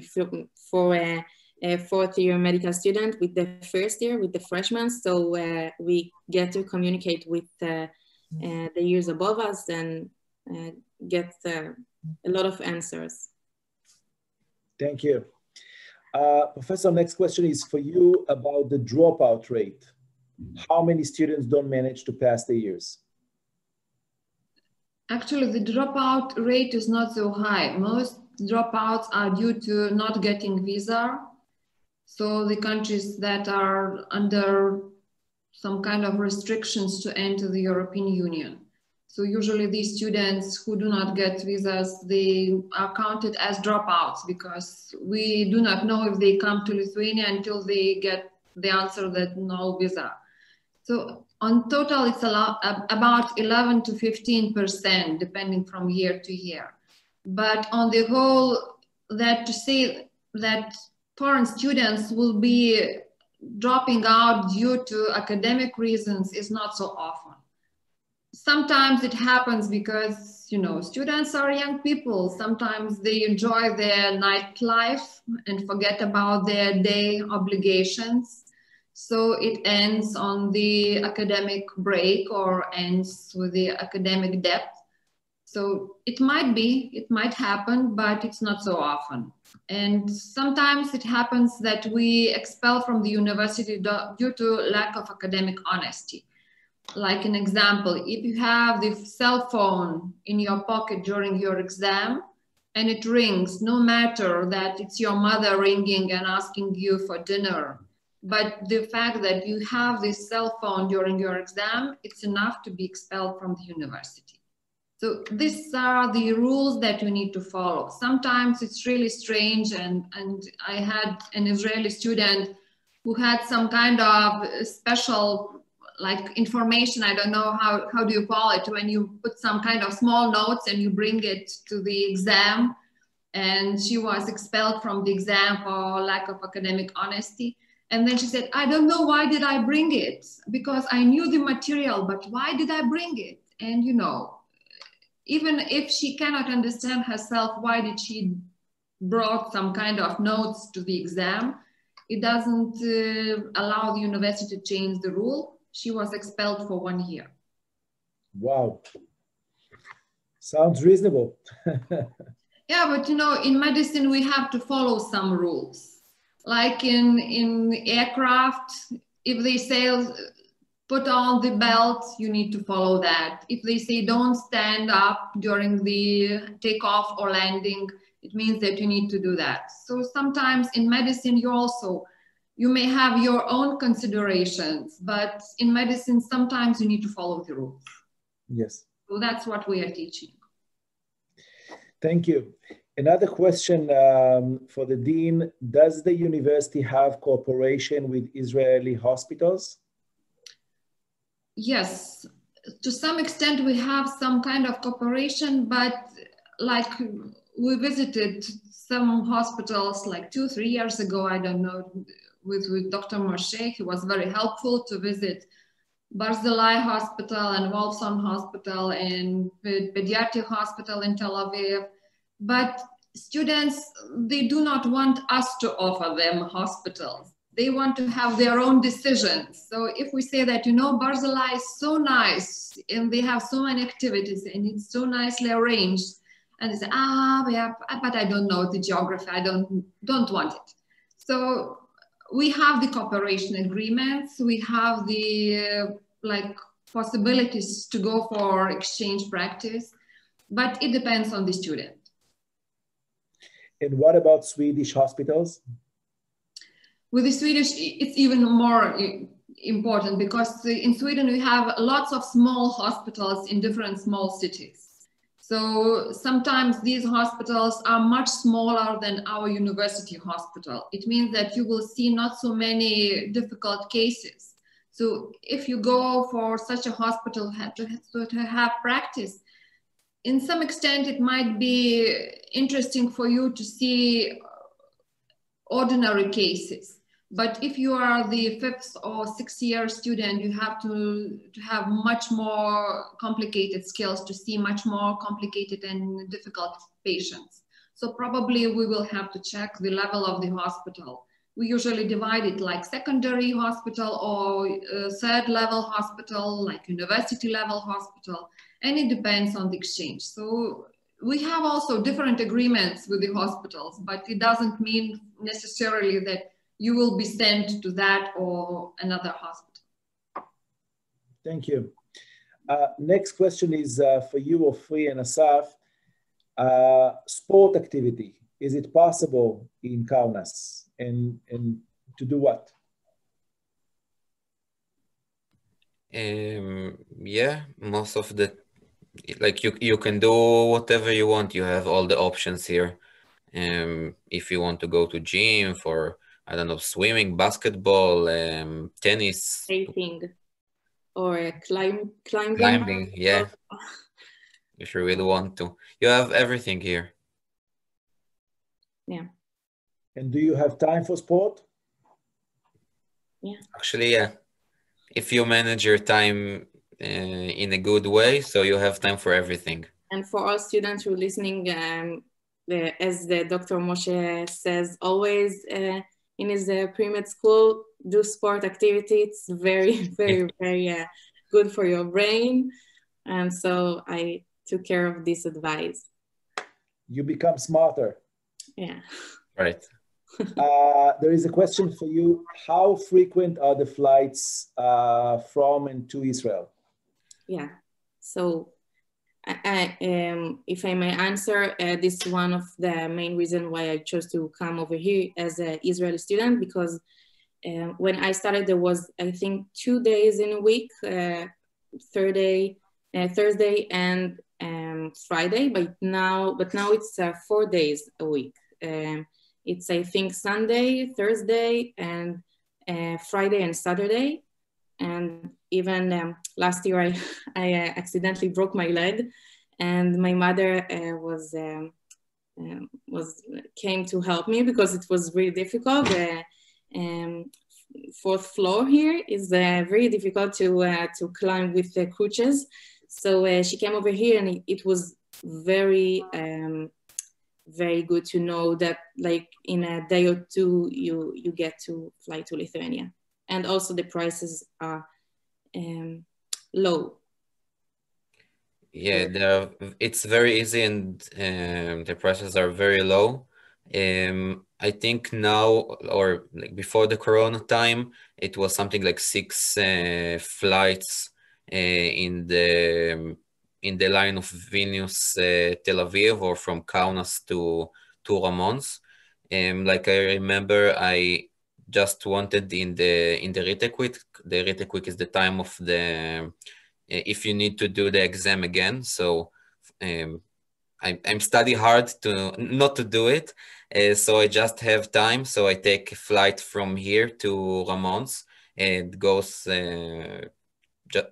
for a fourth year medical student with the first year, with the freshmen. So we get to communicate with the years above us and get a lot of answers. Thank you. Professor, next question is for you about the dropout rate. How many students don't manage to pass the years? Actually, the dropout rate is not so high. Most dropouts are due to not getting visa. So the countries that are under some kind of restrictions to enter the European Union. So usually these students who do not get visas, they are counted as dropouts because we do not know if they come to Lithuania until they get the answer that no visa. So on total, it's about 11 to 15%, depending from year to year. But on the whole, that to say that foreign students will be dropping out due to academic reasons is not so often. Sometimes it happens because, you know, students are young people. Sometimes they enjoy their nightlife and forget about their day obligations. So it ends on the academic break or ends with the academic debt. So it might happen, but it's not so often. And sometimes it happens that we expel from the university due to lack of academic honesty. Like an example, if you have the cell phone in your pocket during your exam and it rings, no matter that it's your mother ringing and asking you for dinner, but the fact that you have this cell phone during your exam, it's enough to be expelled from the university. So these are the rules that you need to follow. Sometimes it's really strange, and I had an Israeli student who had some kind of special like information, I don't know how do you call it, when you put some kind of small notes and you bring it to the exam, and she was expelled from the exam for lack of academic honesty. And then she said, I don't know why did I bring it, because I knew the material, but why did I bring it? And you know, even if she cannot understand herself, why did she brought some kind of notes to the exam, it doesn't allow the university to change the rule. She was expelled for 1 year. Wow. Sounds reasonable. Yeah, but you know, in medicine, we have to follow some rules. Like in aircraft, if they say put on the belt, you need to follow that. If they say don't stand up during the takeoff or landing, it means that you need to do that. So sometimes in medicine, you may have your own considerations, but in medicine, sometimes you need to follow the rules. Yes. So that's what we are teaching. Thank you. Another question for the Dean, does the university have cooperation with Israeli hospitals? Yes, to some extent we have some kind of cooperation, but like we visited some hospitals like 2-3 years ago, I don't know, with Dr. Moshe. He was very helpful to visit Barzilai Hospital and Wolfson Hospital and Pediatric Hospital in Tel Aviv. But students, they do not want us to offer them hospitals. They want to have their own decisions. So if we say that, you know, Barzilai is so nice and they have so many activities and it's so nicely arranged, and they say, yeah, but I don't know the geography, I don't want it. So we have the cooperation agreements, we have the possibilities to go for exchange practice, but it depends on the student. And what about Swedish hospitals? With the Swedish, it's even more important because in Sweden we have lots of small hospitals in different small cities. So sometimes these hospitals are much smaller than our university hospital. It means that you will see not so many difficult cases. So if you go for such a hospital to have practice, in some extent it might be interesting for you to see ordinary cases. But if you are the 5th or 6th year student, you have to have much more complicated skills to see much more complicated and difficult patients. So probably we will have to check the level of the hospital. We usually divide it like secondary hospital or 3rd level hospital, like university level hospital, and it depends on the exchange. So we have also different agreements with the hospitals, but it doesn't mean necessarily that you will be sent to that or another hospital. Thank you. Next question is for you, Ofri and Asaf. Sport activity, is it possible in Kaunas, and to do what? Yeah, most of the like you can do whatever you want. You have all the options here. If you want to go to gym for, I don't know, swimming, basketball, tennis, skating, or climbing, yeah. If you really want to, you have everything here. Yeah. And do you have time for sport? Yeah. Actually, yeah. If you manage your time in a good way, so you have time for everything. And for all students who are listening, as the Dr. Moshe says always in his pre-med school, do sport activity. It's very, very, very good for your brain. And so I took care of this advice. You become smarter. Yeah. Right. There is a question for you. How frequent are the flights from and to Israel? Yeah. So if I may answer, this is one of the main reasons why I chose to come over here as an Israeli student, because when I started, there was, I think, 2 days in a week, Thursday and Friday, but now it's 4 days a week. It's, I think, Sunday, Thursday, and Friday and Saturday. And even last year, I accidentally broke my leg, and my mother came to help me because it was really difficult. Fourth floor here is very difficult to climb with the crutches. So she came over here, and it was very very good to know that, like, in a day or two you get to fly to Lithuania. And also the prices are low. Yeah, it's very easy, and the prices are very low. I think now, or like before the Corona time, it was something like 6 flights in the line of Vilnius, Tel Aviv, or from Kaunas to Ramons. Like I remember, I just wanted in the retake week. The retake week is the time of the if you need to do the exam again. So I'm study hard to not to do it. So I just have time. So I take a flight from here to Ramons. It goes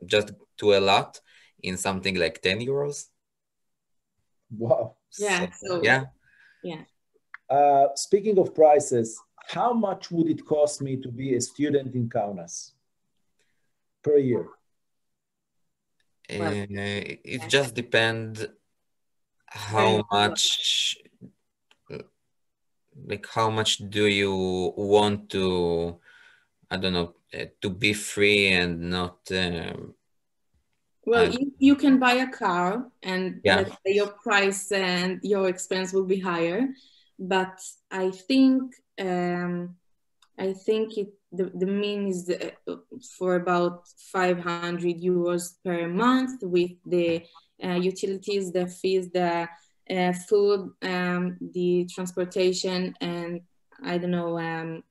just to a lot in something like 10 euros. Wow. Yeah. So, yeah. Yeah. Speaking of prices, how much would it cost me to be a student in Kaunas per year? It just depends how much, like how much do you want to, I don't know, to be free and not. Well, you can buy a car, and yeah, let's say your price and your expense will be higher. But I think the mean is for about 500 euros per month with the utilities, the fees, the food, the transportation, and I don't know,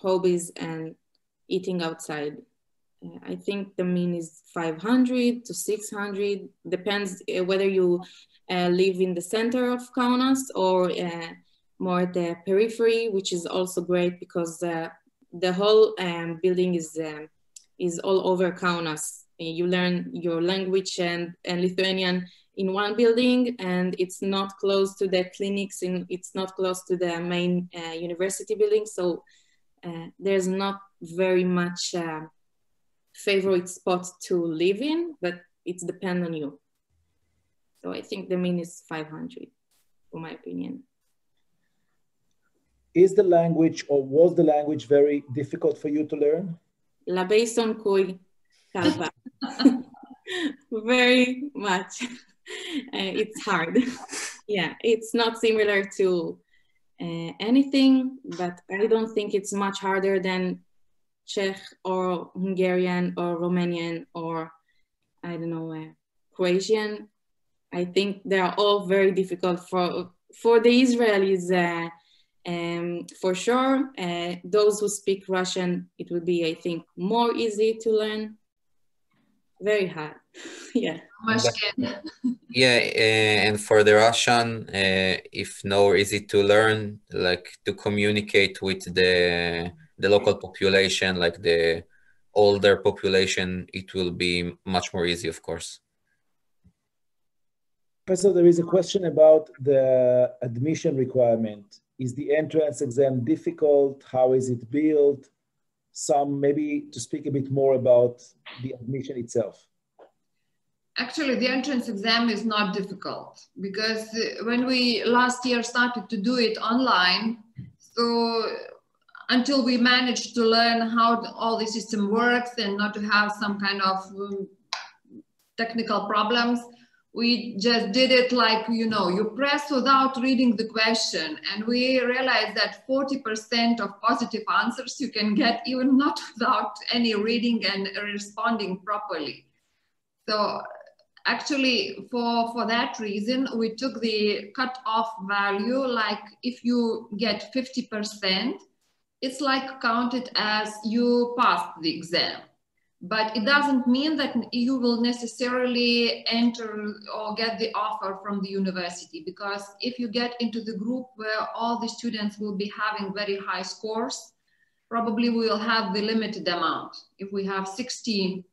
hobbies and eating outside. I think the mean is 500 to 600, depends whether you live in the center of Kaunas or more at the periphery, which is also great because the whole building is all over Kaunas. You learn your language and Lithuanian in one building, and it's not close to the clinics, it's not close to the main university building. So there's not very much favorite spot to live in, but it depends on you. So I think the mean is 500, for my opinion. Is the language, or was the language, very difficult for you to learn? La Bason Kui Kalpa. Very much. It's hard. Yeah, it's not similar to anything, but I don't think it's much harder than Czech or Hungarian or Romanian or, I don't know, Croatian. I think they are all very difficult for the Israelis, for sure. Those who speak Russian, it would be, I think, more easy to learn. Very hard. Yeah. Yeah, and for the Russian, if no easy to learn, like to communicate with the local population, like the older population, it will be much more easy, of course. Professor, there is a question about the admission requirement. Is the entrance exam difficult? How is it built? Maybe to speak a bit more about the admission itself. Actually, the entrance exam is not difficult because when we last year started to do it online, so until we managed to learn how all the system works and not to have some kind of technical problems, we just did it like, you know, you press without reading the question. And we realized that 40% of positive answers you can get even not without any reading and responding properly. So actually, for that reason, we took the cutoff value, like if you get 50%, it's like counted as you passed the exam. But it doesn't mean that you will necessarily enter or get the offer from the university, because if you get into the group where all the students will be having very high scores, probably we will have the limited amount. If we have 60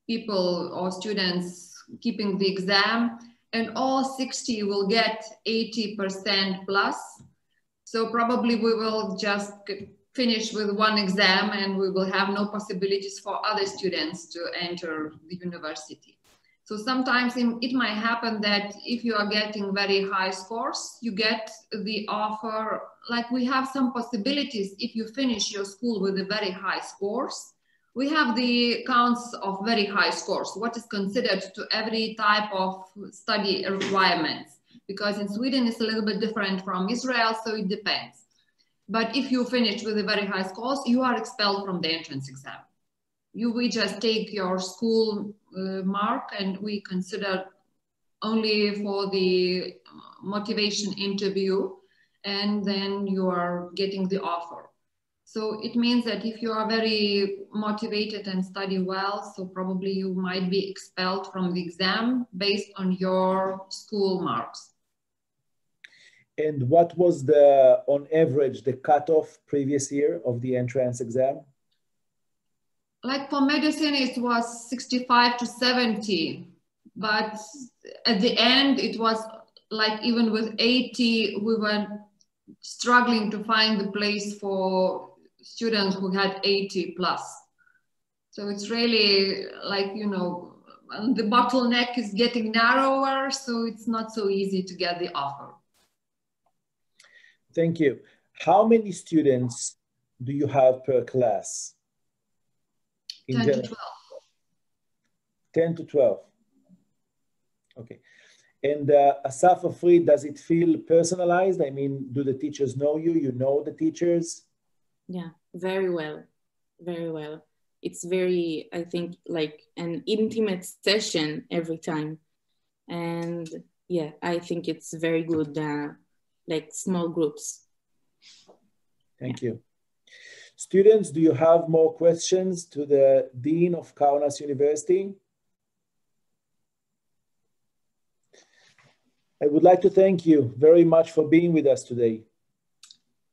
people or students keeping the exam and all 60 will get 80% plus, so probably we will just finish with one exam and we will have no possibilities for other students to enter the university. So sometimes it might happen that if you are getting very high scores, you get the offer, like we have some possibilities if you finish your school with a very high scores. We have the counts of very high scores, what is considered to every type of study requirements, because in Sweden it's a little bit different from Israel, so it depends. But if you finish with a very high scores, you are expelled from the entrance exam. We just take your school mark and we consider only for the motivation interview, and then you are getting the offer. So it means that if you are very motivated and study well, so probably you might be expelled from the exam based on your school marks. And what was on average, the cutoff previous year of the entrance exam? Like for medicine, it was 65 to 70. But at the end, it was like even with 80, we were struggling to find the place for students who had 80 plus. So it's really like, you know, the bottleneck is getting narrower, so it's not so easy to get the offer. Thank you. How many students do you have per class? 10 to 12. 10 to 12. Okay. And Asaf Afri, does it feel personalized? I mean, do the teachers know you? You know the teachers? Yeah, very well. Very well. It's very, I think, like an intimate session every time. And yeah, I think it's very good. Like small groups. Thank you. Students, do you have more questions to the Dean of Kaunas University? I would like to thank you very much for being with us today.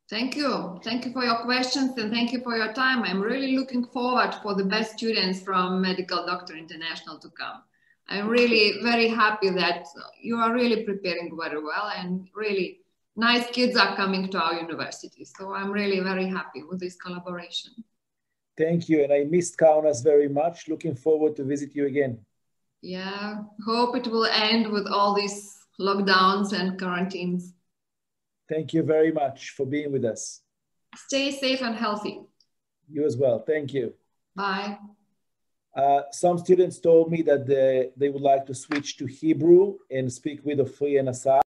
Thank you. Thank you for your questions and thank you for your time. I'm really looking forward for the best students from Medical Doctor International to come. I'm really very happy that you are really preparing very well and really nice kids are coming to our university. So I'm really very happy with this collaboration. Thank you. And I missed Kaunas very much. Looking forward to visit you again. Yeah, hope it will end with all these lockdowns and quarantines. Thank you very much for being with us. Stay safe and healthy. You as well. Thank you. Bye. Some students told me that they would like to switch to Hebrew and speak with Ofri and Asaf.